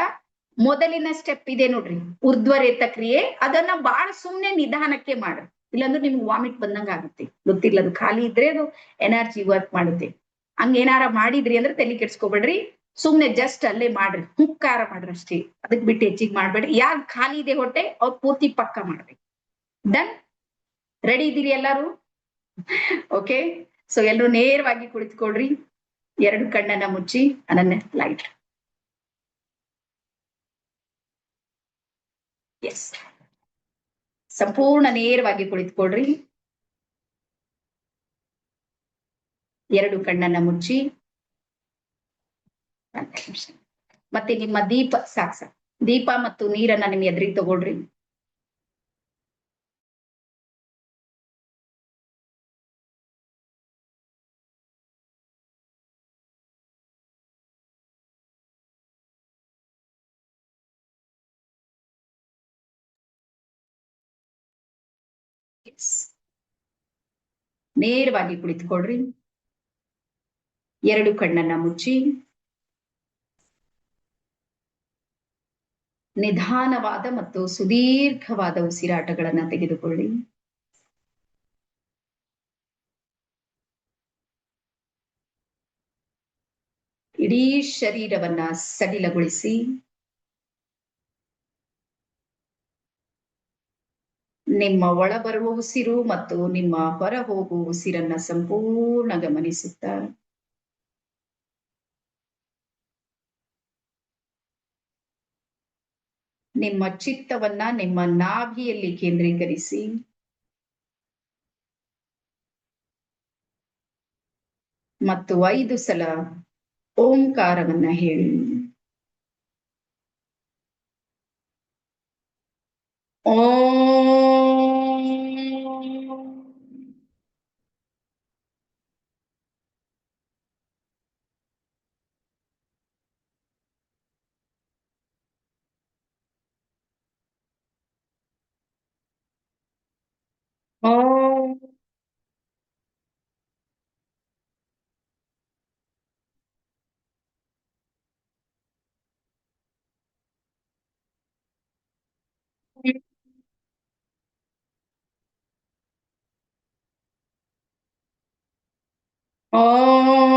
ಮೊದಲಿನ ಸ್ಟೆಪ್ ಇದೆ ನೋಡ್ರಿ, ಊರ್ಧ್ವರೇತ ಕ್ರಿಯೆ. ಅದನ್ನ ಬಾಳ ಸುಮ್ನೆ ನಿಧಾನಕ್ಕೆ ಮಾಡ್ರಿ, ಇಲ್ಲಾಂದ್ರೆ ನಿಮ್ಗೆ ವಾಮಿಟ್ ಬಂದಂಗ ಆಗುತ್ತೆ. ಗೊತ್ತಿಲ್ಲ, ಅದು ಖಾಲಿ ಇದ್ರೆ ಅದು ಎನರ್ಜಿ ವರ್ಕ್ ಮಾಡುತ್ತೆ. ಹಂಗೇನಾರ ಮಾಡಿದ್ರಿ ಅಂದ್ರೆ ತಲೆ ಕೆಡ್ಸ್ಕೊಬೇಡ್ರಿ, ಸುಮ್ನೆ ಜಸ್ಟ್ ಅಲ್ಲೇ ಮಾಡ್ರಿ, ಹುಕ್ಕಾರ ಮಾಡ್ರಿ ಅಷ್ಟೇ. ಅದಕ್ ಬಿಟ್ಟು ಹೆಚ್ಚಿಗೆ ಮಾಡ್ಬೇಡ್ರಿ. ಯಾರ್ ಖಾಲಿ ಇದೆ ಹೊಟ್ಟೆ ಅವ್ರು ಪೂರ್ತಿ ಪಕ್ಕ ಮಾಡ್ರಿ. ಡನ್. ರೆಡಿ ಇದೀರಿ ಎಲ್ಲಾರು? ಓಕೆ, ಸೊ ಎಲ್ರು ನೇರವಾಗಿ ಕುಳಿತುಕೊಳ್ರಿ. 2 ಕಣ್ಣನ್ನ ಮುಚ್ಚಿ ನನ್ನ ಲೈಟ್. ಎಸ್, ಸಂಪೂರ್ಣ ನೇರವಾಗಿ ಕುಳಿತುಕೊಳ್ರಿ. 2 ಕಣ್ಣನ್ನ ಮುಚ್ಚಿ. ಮತ್ತೆ ನಿಮ್ಮ ದೀಪ ಸಾಕ್ ದೀಪ ಮತ್ತು ನೀರನ್ನ ನಿಮ್ ಎದುರಿಗೆ ತಗೊಳ್ರಿ. ನೇರವಾಗಿ ಕುಳಿತುಕೊಳ್ರಿ. 2 ಕಣ್ಣನ್ನ ಮುಚ್ಚಿ ನಿಧಾನವಾದ ಮತ್ತು ಸುದೀರ್ಘವಾದ ಉಸಿರಾಟಗಳನ್ನ ತೆಗೆದುಕೊಳ್ಳಿ. ಇಡೀ ಶರೀರವನ್ನ ಸಡಿಲಗೊಳಿಸಿ ನಿಮ್ಮ ಒಳ ಬರುವ ಉಸಿರು ಮತ್ತು ನಿಮ್ಮ ಹೊರ ಹೋಗುವ ಉಸಿರನ್ನ ಸಂಪೂರ್ಣ ಗಮನಿಸುತ್ತಾ ನಿಮ್ಮ ಚಿತ್ತವನ್ನ ನಿಮ್ಮ ನಾಭಿಯಲ್ಲಿ ಕೇಂದ್ರೀಕರಿಸಿ ಮತ್ತು 5 ಸಲ ಓಂಕಾರವನ್ನ ಹೇಳಿ. ಓಂ. ಓಂ. ಓಂ.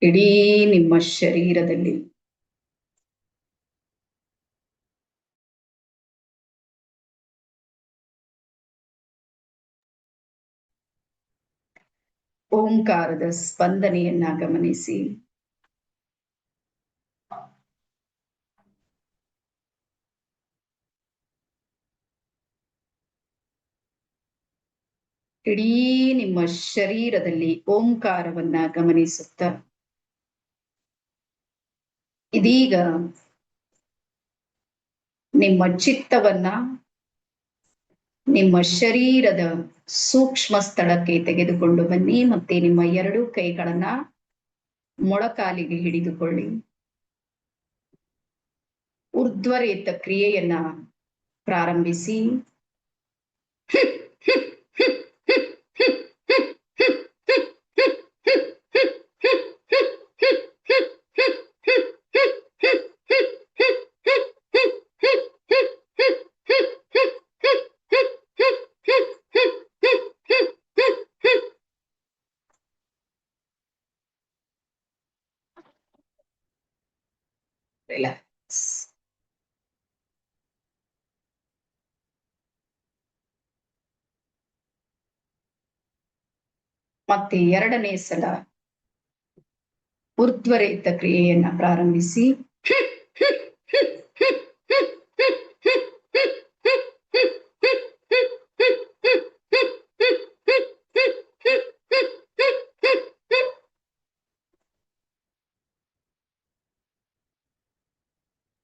ಇಡೀ ನಿಮ್ಮ ಶರೀರದಲ್ಲಿ ಓಂಕಾರದ ಸ್ಪಂದನೆಯನ್ನ ಗಮನಿಸಿ. ಇಡೀ ನಿಮ್ಮ ಶರೀರದಲ್ಲಿ ಓಂಕಾರವನ್ನ ಗಮನಿಸುತ್ತ ಇದೀಗ ನಿಮ್ಮ ಚಿತ್ತವನ್ನ ನಿಮ್ಮ ಶರೀರದ ಸೂಕ್ಷ್ಮ ಸ್ಥಳಕ್ಕೆ ತೆಗೆದುಕೊಂಡು ಬನ್ನಿ. ಮತ್ತೆ ನಿಮ್ಮ ಎರಡೂ ಕೈಗಳನ್ನ ಮೊಳಕಾಲಿಗೆ ಹಿಡಿದುಕೊಳ್ಳಿ. ಊರ್ಧ್ವರೇತ ಕ್ರಿಯೆಯನ್ನ ಪ್ರಾರಂಭಿಸಿ. ರಿಲ್ಯಾಕ್ಸ್. ಮತ್ತೆ ಎರಡನೇ ಸಲ ಊರ್ಧ್ವರೇತ ಕ್ರಿಯೆಯನ್ನ ಪ್ರಾರಂಭಿಸಿ.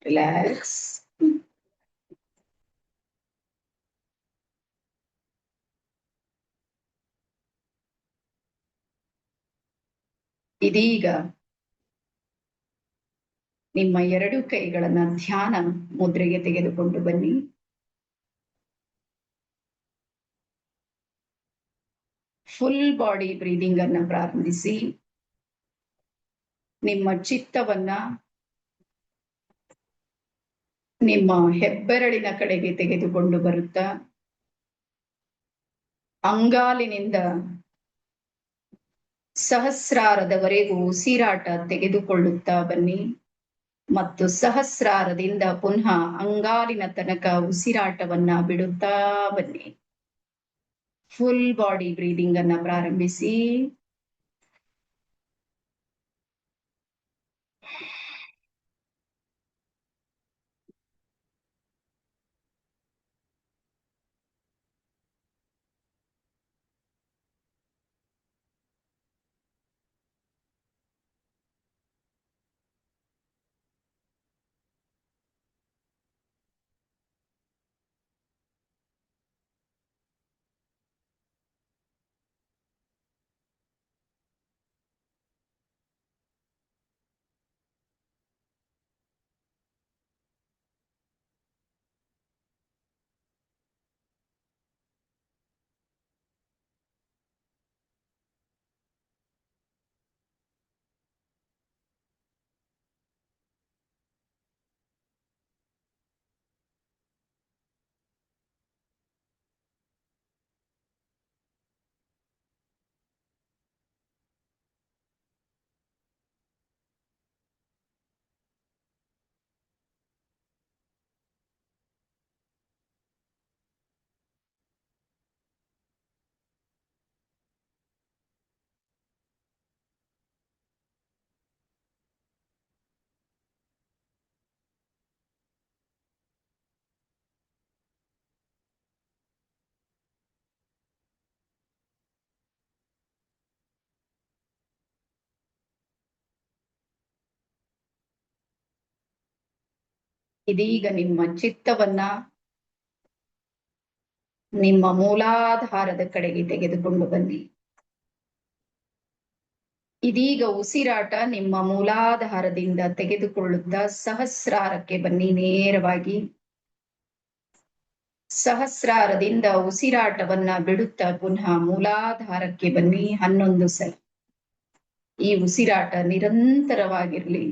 ರಿಲ್ಯಾಕ್ಸ್. ಇದೀಗ ನಿಮ್ಮ ಎರಡು ಕೈಗಳನ್ನ ಧ್ಯಾನ ಮುದ್ರೆಗೆ ತೆಗೆದುಕೊಂಡು ಬನ್ನಿ. ಫುಲ್ ಬಾಡಿ ಬ್ರೀದಿಂಗ್ ಅನ್ನ ಪ್ರಾರಂಭಿಸಿ. ನಿಮ್ಮ ಚಿತ್ತವನ್ನ ನಿಮ್ಮ ಹೆಬ್ಬೆರಳಿನ ಕಡೆಗೆ ತೆಗೆದುಕೊಂಡು ಬರುತ್ತಾ ಅಂಗಾಲಿನಿಂದ ಸಹಸ್ರಾರದವರೆಗೂ ಉಸಿರಾಟ ತೆಗೆದುಕೊಳ್ಳುತ್ತಾ ಬನ್ನಿ. ಮತ್ತು ಸಹಸ್ರಾರದಿಂದ ಪುನಃ ಅಂಗಾಲಿನ ತನಕ ಉಸಿರಾಟವನ್ನ ಬಿಡುತ್ತಾ ಬನ್ನಿ. ಫುಲ್ ಬಾಡಿ ಬ್ರೀದಿಂಗ್ ಅನ್ನ ಪ್ರಾರಂಭಿಸಿ. ಇದೀಗ ನಿಮ್ಮ ಚಿತ್ತವನ್ನ ನಿಮ್ಮ ಮೂಲಾಧಾರದ ಕಡೆಗೆ ತೆಗೆದುಕೊಂಡು ಬನ್ನಿ. ಇದೀಗ ಉಸಿರಾಟ ನಿಮ್ಮ ಮೂಲಾಧಾರದಿಂದ ತೆಗೆದುಕೊಳ್ಳುತ್ತಾ ಸಹಸ್ರಾರಕ್ಕೆ ಬನ್ನಿ. ನೇರವಾಗಿ ಸಹಸ್ರಾರದಿಂದ ಉಸಿರಾಟವನ್ನ ಬಿಡುತ್ತಾ ಪುನಃ ಮೂಲಾಧಾರಕ್ಕೆ ಬನ್ನಿ 11 ಸಲ. ಈ ಉಸಿರಾಟ ನಿರಂತರವಾಗಿರ್ಲಿ.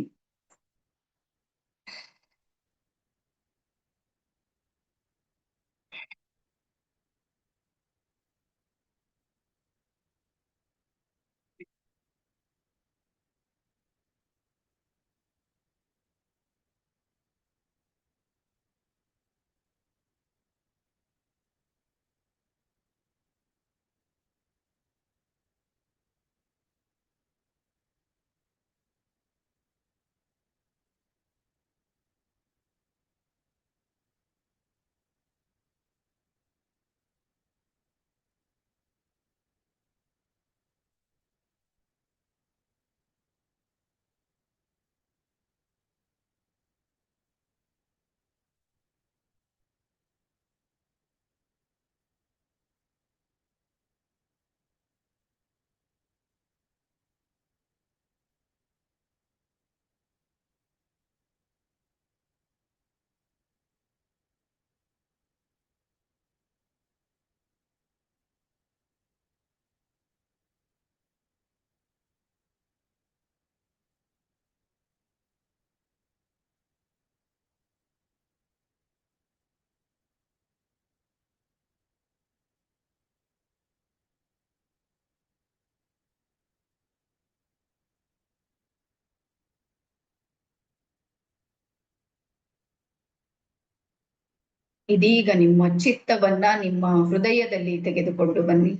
ಇದೀಗ ನಿಮ್ಮ ಚಿತ್ತವನ್ನ ನಿಮ್ಮ ಹೃದಯದಲ್ಲಿ ತೆಗೆದುಕೊಂಡು ಬನ್ನಿ.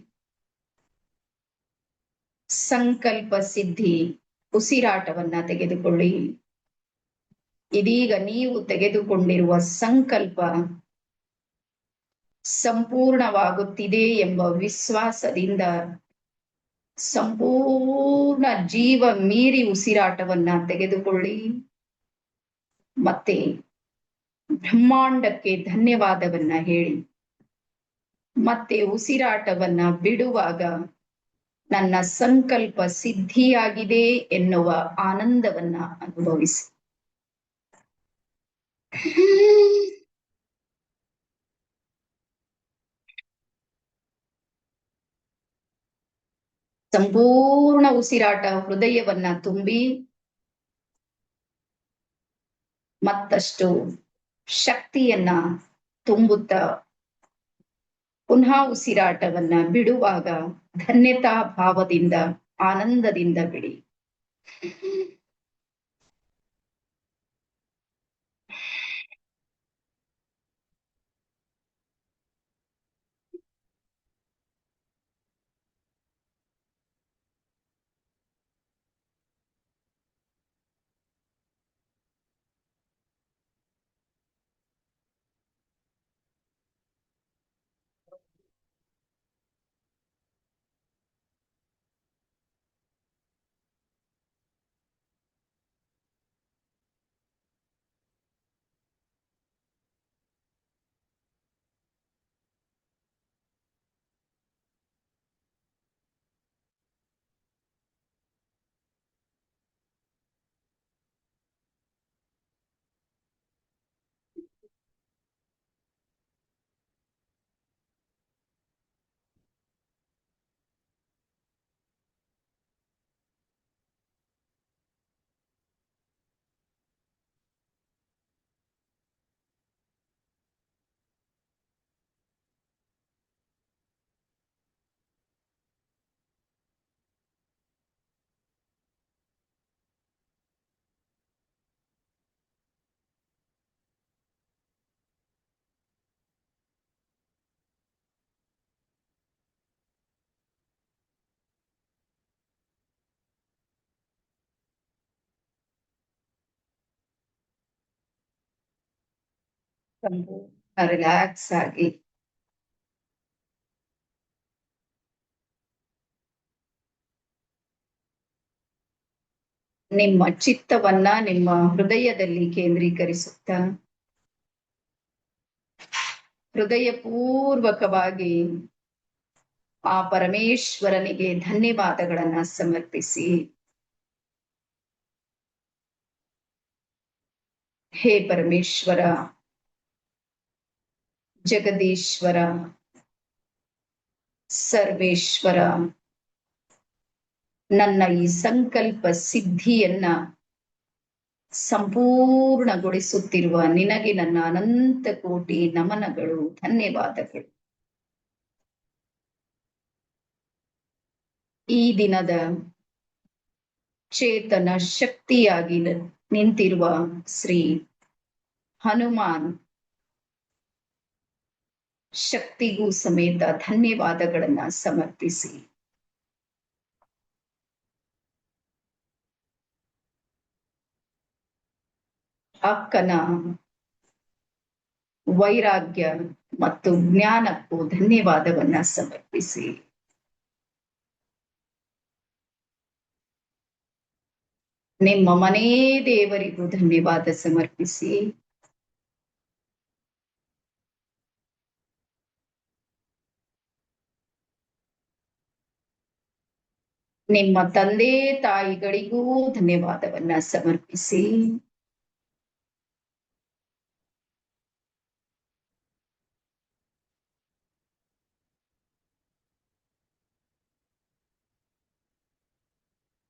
ಸಂಕಲ್ಪ ಸಿದ್ಧಿ ಉಸಿರಾಟವನ್ನ ತೆಗೆದುಕೊಳ್ಳಿ. ಇದೀಗ ನೀವು ತೆಗೆದುಕೊಂಡಿರುವ ಸಂಕಲ್ಪ ಸಂಪೂರ್ಣವಾಗುತ್ತಿದೆ ಎಂಬ ವಿಶ್ವಾಸದಿಂದ ಸಂಪೂರ್ಣ ಜೀವ ಮೀರಿ ಉಸಿರಾಟವನ್ನ ತೆಗೆದುಕೊಳ್ಳಿ. ಮತ್ತೆ ಬ್ರಹ್ಮಾಂಡಕ್ಕೆ ಧನ್ಯವಾದವನ್ನ ಹೇಳಿ. ಮತ್ತೆ ಉಸಿರಾಟವನ್ನ ಬಿಡುವಾಗ ನನ್ನ ಸಂಕಲ್ಪ ಸಿದ್ಧಿಯಾಗಿದೆ ಎನ್ನುವ ಆನಂದವನ್ನ ಅನುಭವಿಸಿ. ಸಂಪೂರ್ಣ ಉಸಿರಾಟ ಹೃದಯವನ್ನ ತುಂಬಿ ಮತ್ತಷ್ಟು ಶಕ್ತಿಯನ್ನ ತುಂಬುತ್ತಾ ಪುನಃ ಉಸಿರಾಟವನ್ನ ಬಿಡುವಾಗ ಧನ್ಯತಾ ಭಾವದಿಂದ ಆನಂದದಿಂದ ಬಿಡಿ. ಸಂಪೂರ್ಣ ರಿಲ್ಯಾಕ್ಸ್ ಆಗಿ ನಿಮ್ಮ ಚಿತ್ತವನ್ನ ನಿಮ್ಮ ಹೃದಯದಲ್ಲಿ ಕೇಂದ್ರೀಕರಿಸುತ್ತಾ ಹೃದಯಪೂರ್ವಕವಾಗಿ ಆ ಪರಮೇಶ್ವರನಿಗೆ ಧನ್ಯವಾದಗಳನ್ನ ಸಮರ್ಪಿಸಿ, ಹೇ ಪರಮೇಶ್ವರ, ಜಗದೀಶ್ವರ, ಸರ್ವೇಶ್ವರ, ನನ್ನ ಈ ಸಂಕಲ್ಪ ಸಿದ್ಧಿಯನ್ನ ಸಂಪೂರ್ಣಗೊಳಿಸುತ್ತಿರುವ ನಿನಗೆ ನನ್ನ ಅನಂತ ಕೋಟಿ ನಮನಗಳು, ಧನ್ಯವಾದಗಳು. ಈ ದಿನದ ಚೇತನ ಶಕ್ತಿಯಾಗಿ ನಿಂತಿರುವ ಶ್ರೀ ಹನುಮಾನ್ ಶಕ್ತಿಗೂ ಸಮೇತ ಧನ್ಯವಾದಗಳನ್ನ ಸಮರ್ಪಿಸಿ, ಅಕ್ಕನ ವೈರಾಗ್ಯ ಮತ್ತು ಜ್ಞಾನಕ್ಕೂ ಧನ್ಯವಾದವನ್ನ ಸಮರ್ಪಿಸಿ, ನಿಮ್ಮ ಮನೇ ದೇವರಿಗೂ ಧನ್ಯವಾದ ಸಮರ್ಪಿಸಿ, ನಿಮ್ಮ ತಂದೆ ತಾಯಿಗಳಿಗೂ ಧನ್ಯವಾದವನ್ನ ಸಮರ್ಪಿಸಿ,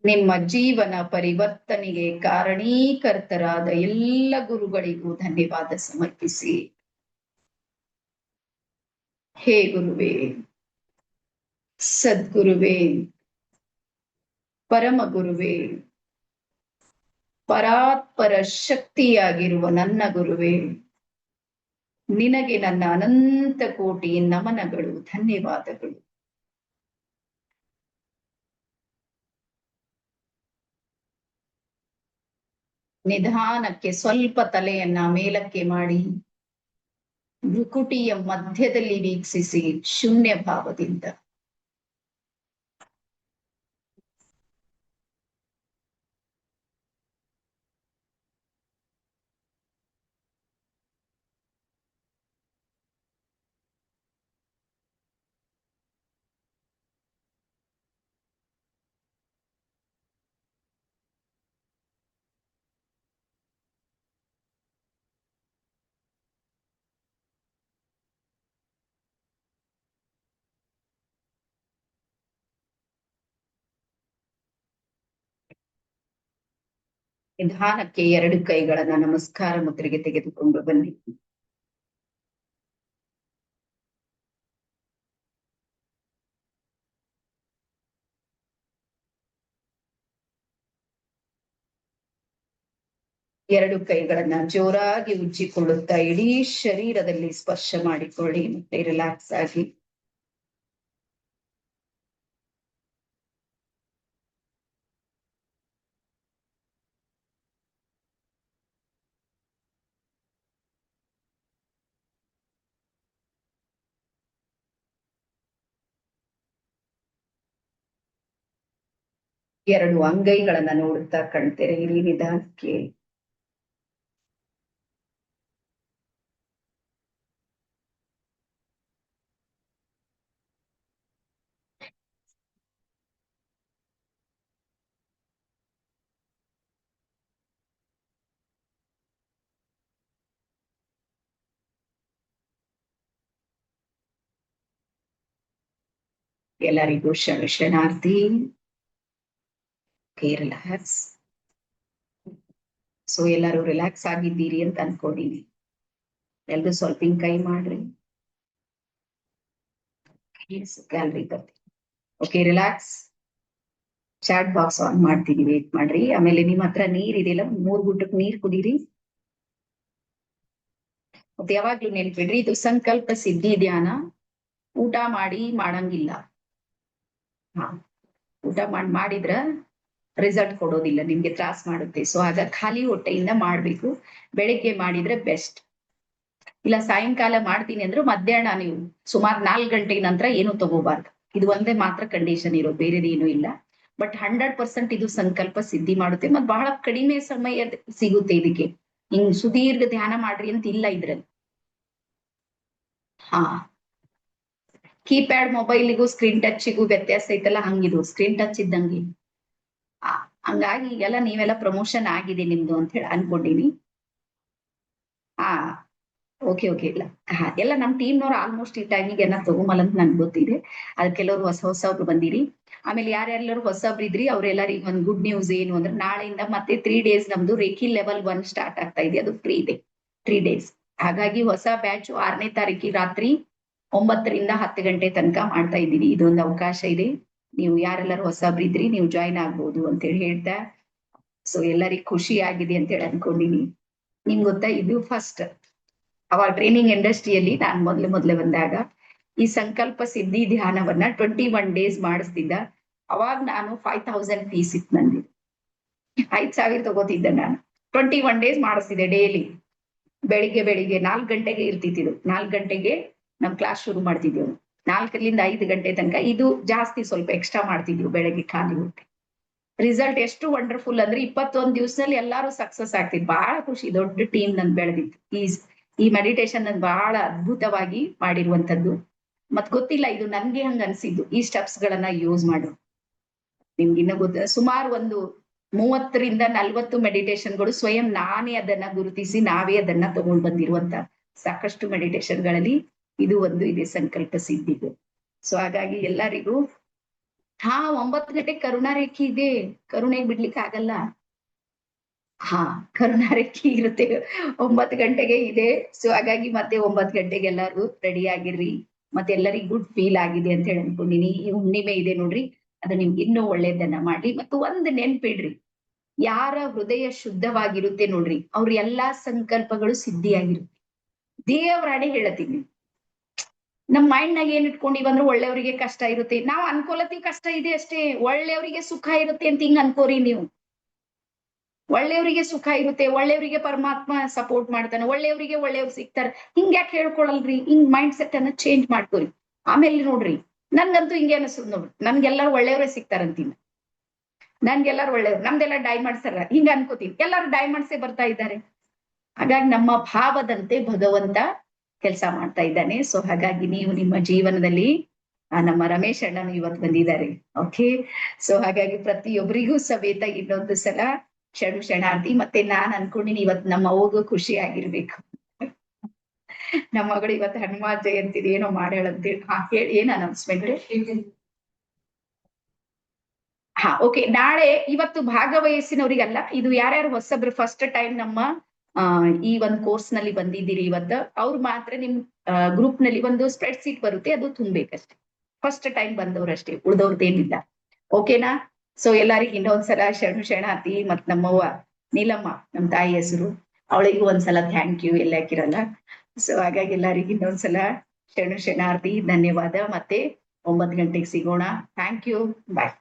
ನಿಮ್ಮ ಜೀವನ ಪರಿವರ್ತನೆಗೆ ಕಾರಣೀಕರ್ತರಾದ ಎಲ್ಲ ಗುರುಗಳಿಗೂ ಧನ್ಯವಾದ ಸಮರ್ಪಿಸಿ, ಹೇ ಗುರುವೇ, ಸದ್ಗುರುವೇ, ಪರಮ ಗುರುವೇ, ಪರಾತ್ಪರ ಶಕ್ತಿಯಾಗಿರುವ ನನ್ನ ಗುರುವೇ, ನಿನಗೆ ನನ್ನ ಅನಂತ ಕೋಟಿ ನಮನಗಳು, ಧನ್ಯವಾದಗಳು. ನಿಧಾನಕ್ಕೆ ಸ್ವಲ್ಪ ತಲೆಯನ್ನ ಮೇಲಕ್ಕೆ ಮಾಡಿ ಭ್ರುಕುಟಿಯ ಮಧ್ಯದಲ್ಲಿ ವೀಕ್ಷಿಸಿ ಶೂನ್ಯ ಭಾವದಿಂದ. ನಿಧಾನಕ್ಕೆ ಎರಡು ಕೈಗಳನ್ನ ನಮಸ್ಕಾರ ಮುದ್ರೆಗೆ ತೆಗೆದುಕೊಂಡು ಬನ್ನಿ. ಎರಡು ಕೈಗಳನ್ನ ಜೋರಾಗಿ ಉಜ್ಜಿಕೊಳ್ಳುತ್ತಾ ಇಡೀ ಶರೀರದಲ್ಲಿ ಸ್ಪರ್ಶ ಮಾಡಿಕೊಳ್ಳಿ. ಮತ್ತೆ ರಿಲ್ಯಾಕ್ಸ್ ಆಗಿ ಎರಡು ಅಂಗೈಗಳನ್ನ ನೋಡುತ್ತಾ ಕಣ್ತೆರೆಯಿರಿ ನಿಧಾನಕ್ಕೆ. ಎಲ್ಲರಿಗೂ ಶರಣಾರ್ಥಿ. ರಿಲ್ಯಾಕ್ಸ್. ಸೊ ಎಲ್ಲರೂ ರಿಲ್ಯಾಕ್ಸ್ ಆಗಿದ್ದೀರಿ ಅಂತ ಅನ್ಕೊಂಡಿನಿ. ಎಲ್ರು ಸ್ವಲ್ಪ ಹಿಂಗ್ ಕೈ ಮಾಡ್ರಿ. ಗ್ಯಾಲರಿ ಬರ್ತೀವಿ. Okay, relax. Chat box on ಮಾಡ್ತೀನಿ, ವೇಟ್ ಮಾಡ್ರಿ. ಆಮೇಲೆ ನಿಮ್ ಹತ್ರ ನೀರ್ ಇದೆಯಲ್ಲ, 3 ಗುಡ್ಡಕ್ಕೆ ನೀರ್ ಕುಡೀರಿ. ಮತ್ತೆ ಯಾವಾಗ್ಲೂ ನೆನ್ಪಿಡ್ರಿ, ಇದು ಸಂಕಲ್ಪ ಸಿದ್ಧಿ ಧ್ಯಾನ. ಊಟ ಮಾಡಿ ಮಾಡಂಗಿಲ್ಲ. ಊಟ ಮಾಡಿದ್ರ ರಿಸಲ್ಟ್ ಕೊಡೋದಿಲ್ಲ, ನಿಮ್ಗೆ ತ್ರಾಸ್ ಮಾಡುತ್ತೆ. ಸೊ ಆಗ ಖಾಲಿ ಹೊಟ್ಟೆಯಿಂದ ಮಾಡ್ಬೇಕು. ಬೆಳಿಗ್ಗೆ ಮಾಡಿದ್ರೆ ಬೆಸ್ಟ್. ಇಲ್ಲ ಸಾಯಂಕಾಲ ಮಾಡ್ತೀನಿ ಅಂದ್ರೆ ಮಧ್ಯಾಹ್ನ ನೀವು ಸುಮಾರು 4 ಗಂಟೆಗೆ ನಂತರ ಏನು ತಗೋಬಾರ್ದು. ಇದು ಒಂದೇ ಮಾತ್ರ ಕಂಡೀಷನ್ ಇರೋ, ಬೇರೆದೇನು ಇಲ್ಲ. ಬಟ್ 100% ಇದು ಸಂಕಲ್ಪ ಸಿದ್ಧಿ ಮಾಡುತ್ತೆ. ಮತ್ ಬಹಳ ಕಡಿಮೆ ಸಮಯ ಸಿಗುತ್ತೆ ಇದಕ್ಕೆ. ಹಿಂಗ್ ಸುದೀರ್ಘ ಧ್ಯಾನ ಮಾಡ್ರಿ ಅಂತ ಇಲ್ಲ ಇದ್ರಲ್ಲಿ. ಹಾ, ಕೀಪ್ಯಾಡ್ ಮೊಬೈಲಿಗೂ ಸ್ಕ್ರೀನ್ ಟಚ್ಗೂ ವ್ಯತ್ಯಾಸ ಐತಲ್ಲ, ಹಂಗಿದು ಸ್ಕ್ರೀನ್ ಟಚ್ ಇದ್ದಂಗೆ. ಹಂಗಾಗಿ ಈಗೆಲ್ಲ ನೀವೆಲ್ಲ ಪ್ರಮೋಷನ್ ಆಗಿದೆ ನಿಮ್ದು ಅಂತ ಹೇಳಿ ಅನ್ಕೊಂಡಿನಿ. ಹಾ, ಓಕೆ ಓಕೆ. ಇಲ್ಲ ಎಲ್ಲ ನಮ್ ಟೀಮ್ನವ್ರು ಆಲ್ಮೋಸ್ಟ್ ಈ ಟೈಮಿಗೆ ಎಲ್ಲ ತಗೊಂಬಲ್ಲ ಅಂತ ನನ್ಗೆ ಗೊತ್ತಿದೆ. ಅದ್ ಕೆಲವರು ಹೊಸಬ್ರು ಬಂದಿರಿ. ಆಮೇಲೆ ಯಾರ್ಯಾರು ಹೊಸಬ್ರು ಇದ್ರಿ ಅವ್ರೆಲ್ಲರಿಗೂ ಒಂದು ಗುಡ್ ನ್ಯೂಸ್ ಏನು ಅಂದ್ರೆ, ನಾಳೆಯಿಂದ ಮತ್ತೆ 3 days ನಮ್ದು ರೇಖಿ ಲೆವೆಲ್ 1 ಸ್ಟಾರ್ಟ್ ಆಗ್ತಾ ಇದೆ. ಅದು ಫ್ರೀ ಇದೆ 3 days. ಹಾಗಾಗಿ ಹೊಸ ಬ್ಯಾಚ್ 6ನೇ ತಾರೀಕಿಗೆ ರಾತ್ರಿ 9 ರಿಂದ 10 ಗಂಟೆ ತನಕ ಮಾಡ್ತಾ ಇದ್ದೀವಿ. ಇದೊಂದು ಅವಕಾಶ ಇದೆ. ನೀವು ಯಾರೆಲ್ಲರೂ ಹೊಸಬ್ರು ಇದ್ರಿ ನೀವು ಜಾಯಿನ್ ಆಗ್ಬೋದು ಅಂತ ಹೇಳಿ ಹೇಳ್ತಾ, ಸೊ ಎಲ್ಲರಿಗೂ ಖುಷಿ ಆಗಿದೆ ಅಂತ ಹೇಳಿ ಅನ್ಕೊಂಡಿನಿ. ನಿಮ್ಗೆ ಗೊತ್ತಾ, ಇದು ಫಸ್ಟ್ ಅವಾಗ ಟ್ರೈನಿಂಗ್ ಇಂಡಸ್ಟ್ರಿಯಲ್ಲಿ ನಾನು ಮೊದ್ಲೆ ಬಂದಾಗ ಈ ಸಂಕಲ್ಪ ಸಿದ್ಧಿ ಧ್ಯಾನವನ್ನ 21 days ಮಾಡಿಸ್ತಿದ್ದ. ಅವಾಗ ನಾನು 5000 ಫೀಸ್ ಇತ್ತು ನಂದು. 5,000 ತಗೋತಿದ್ದೆ ನಾನು. 21 days ಮಾಡಿಸ್ತಿದ್ದೆ ಡೈಲಿ. ಬೆಳಿಗ್ಗೆ 4 ಗಂಟೆಗೆ ಇರ್ತಿದ್ದು. 4 ಗಂಟೆಗೆ ನಮ್ ಕ್ಲಾಸ್ ಶುರು ಮಾಡ್ತಿದ್ದೆವು. 4 ರಿಂದ 5 ಗಂಟೆ ತನಕ. ಇದು ಜಾಸ್ತಿ ಸ್ವಲ್ಪ ಎಕ್ಸ್ಟ್ರಾ ಮಾಡ್ತಿದ್ವಿ ಬೆಳಗ್ಗೆ ಖಾಲಿ ಹೊಟ್ಟೆ. ರಿಸಲ್ಟ್ ಎಷ್ಟು ವಂಡರ್ಫುಲ್ ಅಂದ್ರೆ 21 ದಿವಸದಲ್ಲಿ ಎಲ್ಲಾರು ಸಕ್ಸಸ್ ಆಗ್ತಿದ್. ಬಹಳ ಖುಷಿ. ದೊಡ್ಡ ಟೀಮ್ ನನ್ ಬೆಳೆದಿತ್ತು. ಈ ಮೆಡಿಟೇಷನ್ ನನ್ ಬಹಳ ಅದ್ಭುತವಾಗಿ ಮಾಡಿರುವಂತದ್ದು. ಮತ್ ಗೊತ್ತಿಲ್ಲ, ಇದು ನನ್ಗೆ ಹಂಗ ಅನ್ಸಿದ್ದು. ಈ ಸ್ಟೆಪ್ಸ್ ಗಳನ್ನ ಯೂಸ್ ಮಾಡು. ನಿಮ್ಗೆ ಇನ್ನ ಗೊತ್ತ, ಸುಮಾರು ಒಂದು 30 ರಿಂದ 40 ಮೆಡಿಟೇಷನ್ಗಳು ಸ್ವಯಂ ನಾನೇ ಅದನ್ನ ಗುರುತಿಸಿ ನಾವೇ ಅದನ್ನ ತಗೊಂಡ್ ಬಂದಿರುವಂತ ಸಾಕಷ್ಟು ಮೆಡಿಟೇಷನ್ಗಳಲ್ಲಿ ಇದು ಒಂದು ಇದೆ, ಸಂಕಲ್ಪ ಸಿದ್ಧಿಗೆ. ಸೊ ಹಾಗಾಗಿ ಎಲ್ಲರಿಗೂ 9 ಗಂಟೆಗೆ ಕರುಣಾರೇಖಿ ಇದೆ. ಕರುಣೆಗೆ ಬಿಡ್ಲಿಕ್ಕೆ ಆಗಲ್ಲ. ಕರುಣಾರೇಖಿ ಇರುತ್ತೆ 9 ಗಂಟೆಗೆ ಇದೆ. ಸೊ ಹಾಗಾಗಿ ಮತ್ತೆ 9 ಗಂಟೆಗೆ ಎಲ್ಲಾರು ರೆಡಿ ಆಗಿರ್ರಿ. ಮತ್ತೆ ಎಲ್ಲರಿಗೂ ಗುಡ್ ಫೀಲ್ ಆಗಿದೆ ಅಂತ ಹೇಳಿ ಅನ್ಕೊಂಡಿನಿ. ಈ ಹುಣ್ಣಿಮೆ ಇದೆ ನೋಡ್ರಿ, ಅದು ನಿಮ್ಗೆ ಇನ್ನೂ ಒಳ್ಳೇದನ್ನ ಮಾಡ್ಲಿ. ಮತ್ತು ಒಂದು ನೆನ್ಪಿಡ್ರಿ, ಯಾರ ಹೃದಯ ಶುದ್ಧವಾಗಿರುತ್ತೆ ನೋಡ್ರಿ, ಅವ್ರ ಎಲ್ಲಾ ಸಂಕಲ್ಪಗಳು ಸಿದ್ಧಿಯಾಗಿರುತ್ತೆ. ದೇವರಾಣೆ ಹೇಳತ್ತೀನಿ. ನಮ್ ಮೈಂಡ್ ನಾಗ ಏನ್ ಇಟ್ಕೊಂಡಿವಂದ್ರೆ ಒಳ್ಳೆಯವರಿಗೆ ಕಷ್ಟ ಇರುತ್ತೆ. ನಾವು ಅನ್ಕೊಳತೀವಿ ಕಷ್ಟ ಇದೆ ಅಷ್ಟೇ. ಒಳ್ಳೆಯವರಿಗೆ ಸುಖ ಇರುತ್ತೆ ಅಂತ ಹಿಂಗ್ ಅನ್ಕೋರಿ ನೀವು. ಒಳ್ಳೆಯವರಿಗೆ ಸುಖ ಇರುತ್ತೆ, ಒಳ್ಳೆಯವರಿಗೆ ಪರಮಾತ್ಮ ಸಪೋರ್ಟ್ ಮಾಡ್ತಾನೆ, ಒಳ್ಳೆಯವ್ರು ಸಿಗ್ತಾರೆ. ಹಿಂಗ್ ಯಾಕೆ ಹೇಳ್ಕೊಳಲ್ರಿ? ಹಿಂಗ್ ಮೈಂಡ್ ಸೆಟ್ ಅನ್ನ ಚೇಂಜ್ ಮಾಡ್ಕೋರಿ. ಆಮೇಲೆ ನೋಡ್ರಿ, ನನ್ಗಂತೂ ಹಿಂಗೆ ಅನಿಸ್ತದ ನೋಡ್ರಿ, ನನ್ಗೆಲ್ಲಾರು ಒಳ್ಳೆಯವರೇ ಸಿಗ್ತಾರಂತೀನಿ. ನನ್ಗೆಲ್ಲಾರು ಒಳ್ಳೆಯವ್ರು, ನಮ್ದೆಲ್ಲ ಡೈಮಂಡ್ಸ್ ಹಿಂಗ ಅನ್ಕೋತೀನಿ. ಎಲ್ಲಾರು ಡೈಮಂಡ್ಸೇ ಬರ್ತಾ ಇದ್ದಾರೆ. ಹಾಗಾಗಿ ನಮ್ಮ ಭಾವದಂತೆ ಭಗವಂತ ಕೆಲಸ ಮಾಡ್ತಾ ಇದ್ದಾನೆ. ಸೊ ಹಾಗಾಗಿ ನೀವು ನಿಮ್ಮ ಜೀವನದಲ್ಲಿ ನಮ್ಮ ರಮೇಶ್ ಅಣ್ಣನು ಇವತ್ತು ಬಂದಿದ್ದಾರೆ. ಓಕೆ, ಸೊ ಹಾಗಾಗಿ ಪ್ರತಿಯೊಬ್ಬರಿಗೂ ಸಮೇತ ಇನ್ನೊಂದು ಸಲ ಶರಣಾರ್ಥಿ. ಮತ್ತೆ ನಾನ್ ಅನ್ಕೊಂಡಿನಿ ಇವತ್ತು ನಮ್ಮ ಅವ್ವಗೂ ಖುಷಿ ಆಗಿರ್ಬೇಕು. ನಮ್ಮ ಮಗಳು ಇವತ್ತು ಹನುಮ ಜಯಂತಿ ಏನೋ ಮಾಡ್ಯಾಳಂತೇಳಿ. ಹೇಳಿ, ಏನ್ ಅನೌನ್ಸ್ಮೆಂಟ್? ಓಕೆ. ನಾಳೆ ಇವತ್ತು ಭಾಗವಹಿಸಿನವ್ರಿಗಲ್ಲ, ಇದು ಯಾರ್ಯಾರು ಹೊಸಬ್ರು ಫಸ್ಟ್ ಟೈಮ್ ನಮ್ಮ ಈ ಒಂದು ಕೋರ್ಸ್ ನಲ್ಲಿ ಬಂದಿದ್ದೀರಿ ಇವತ್ತು, ಅವ್ರು ಮಾತ್ರ ನಿಮ್ ಗ್ರೂಪ್ ನಲ್ಲಿ ಒಂದು ಸ್ಪ್ರೆಡ್ ಶೀಟ್ ಬರುತ್ತೆ, ಅದು ತುಂಬೇಕಷ್ಟೇ. First time ಬಂದವ್ರಷ್ಟೇ, ಉಳ್ದವ್ರದ್ದೇನಿಲ್ಲ. ಓಕೆನಾ? ಸೊ ಎಲ್ಲರಿಗೂ ಇನ್ನೊಂದ್ಸಲ ಶರಣಾರ್ಥಿ. ಮತ್ ನಮ್ಮವ್ವ ನೀಲಮ್ಮ, ನಮ್ ತಾಯಿ ಹೆಸರು, ಅವಳಿಗೂ ಒಂದ್ಸಲ ಥ್ಯಾಂಕ್ ಯು. ಎಲ್ಲ ಹಾಕಿರಲ್ಲ. ಸೊ ಹಾಗಾಗಿ ಎಲ್ಲರಿಗೂ ಇನ್ನೊಂದ್ಸಲ ಶರಣಾರ್ಥಿ, ಧನ್ಯವಾದ. ಮತ್ತೆ 9 ಗಂಟೆಗೆ ಸಿಗೋಣ. Thank you. ಬಾಯ್.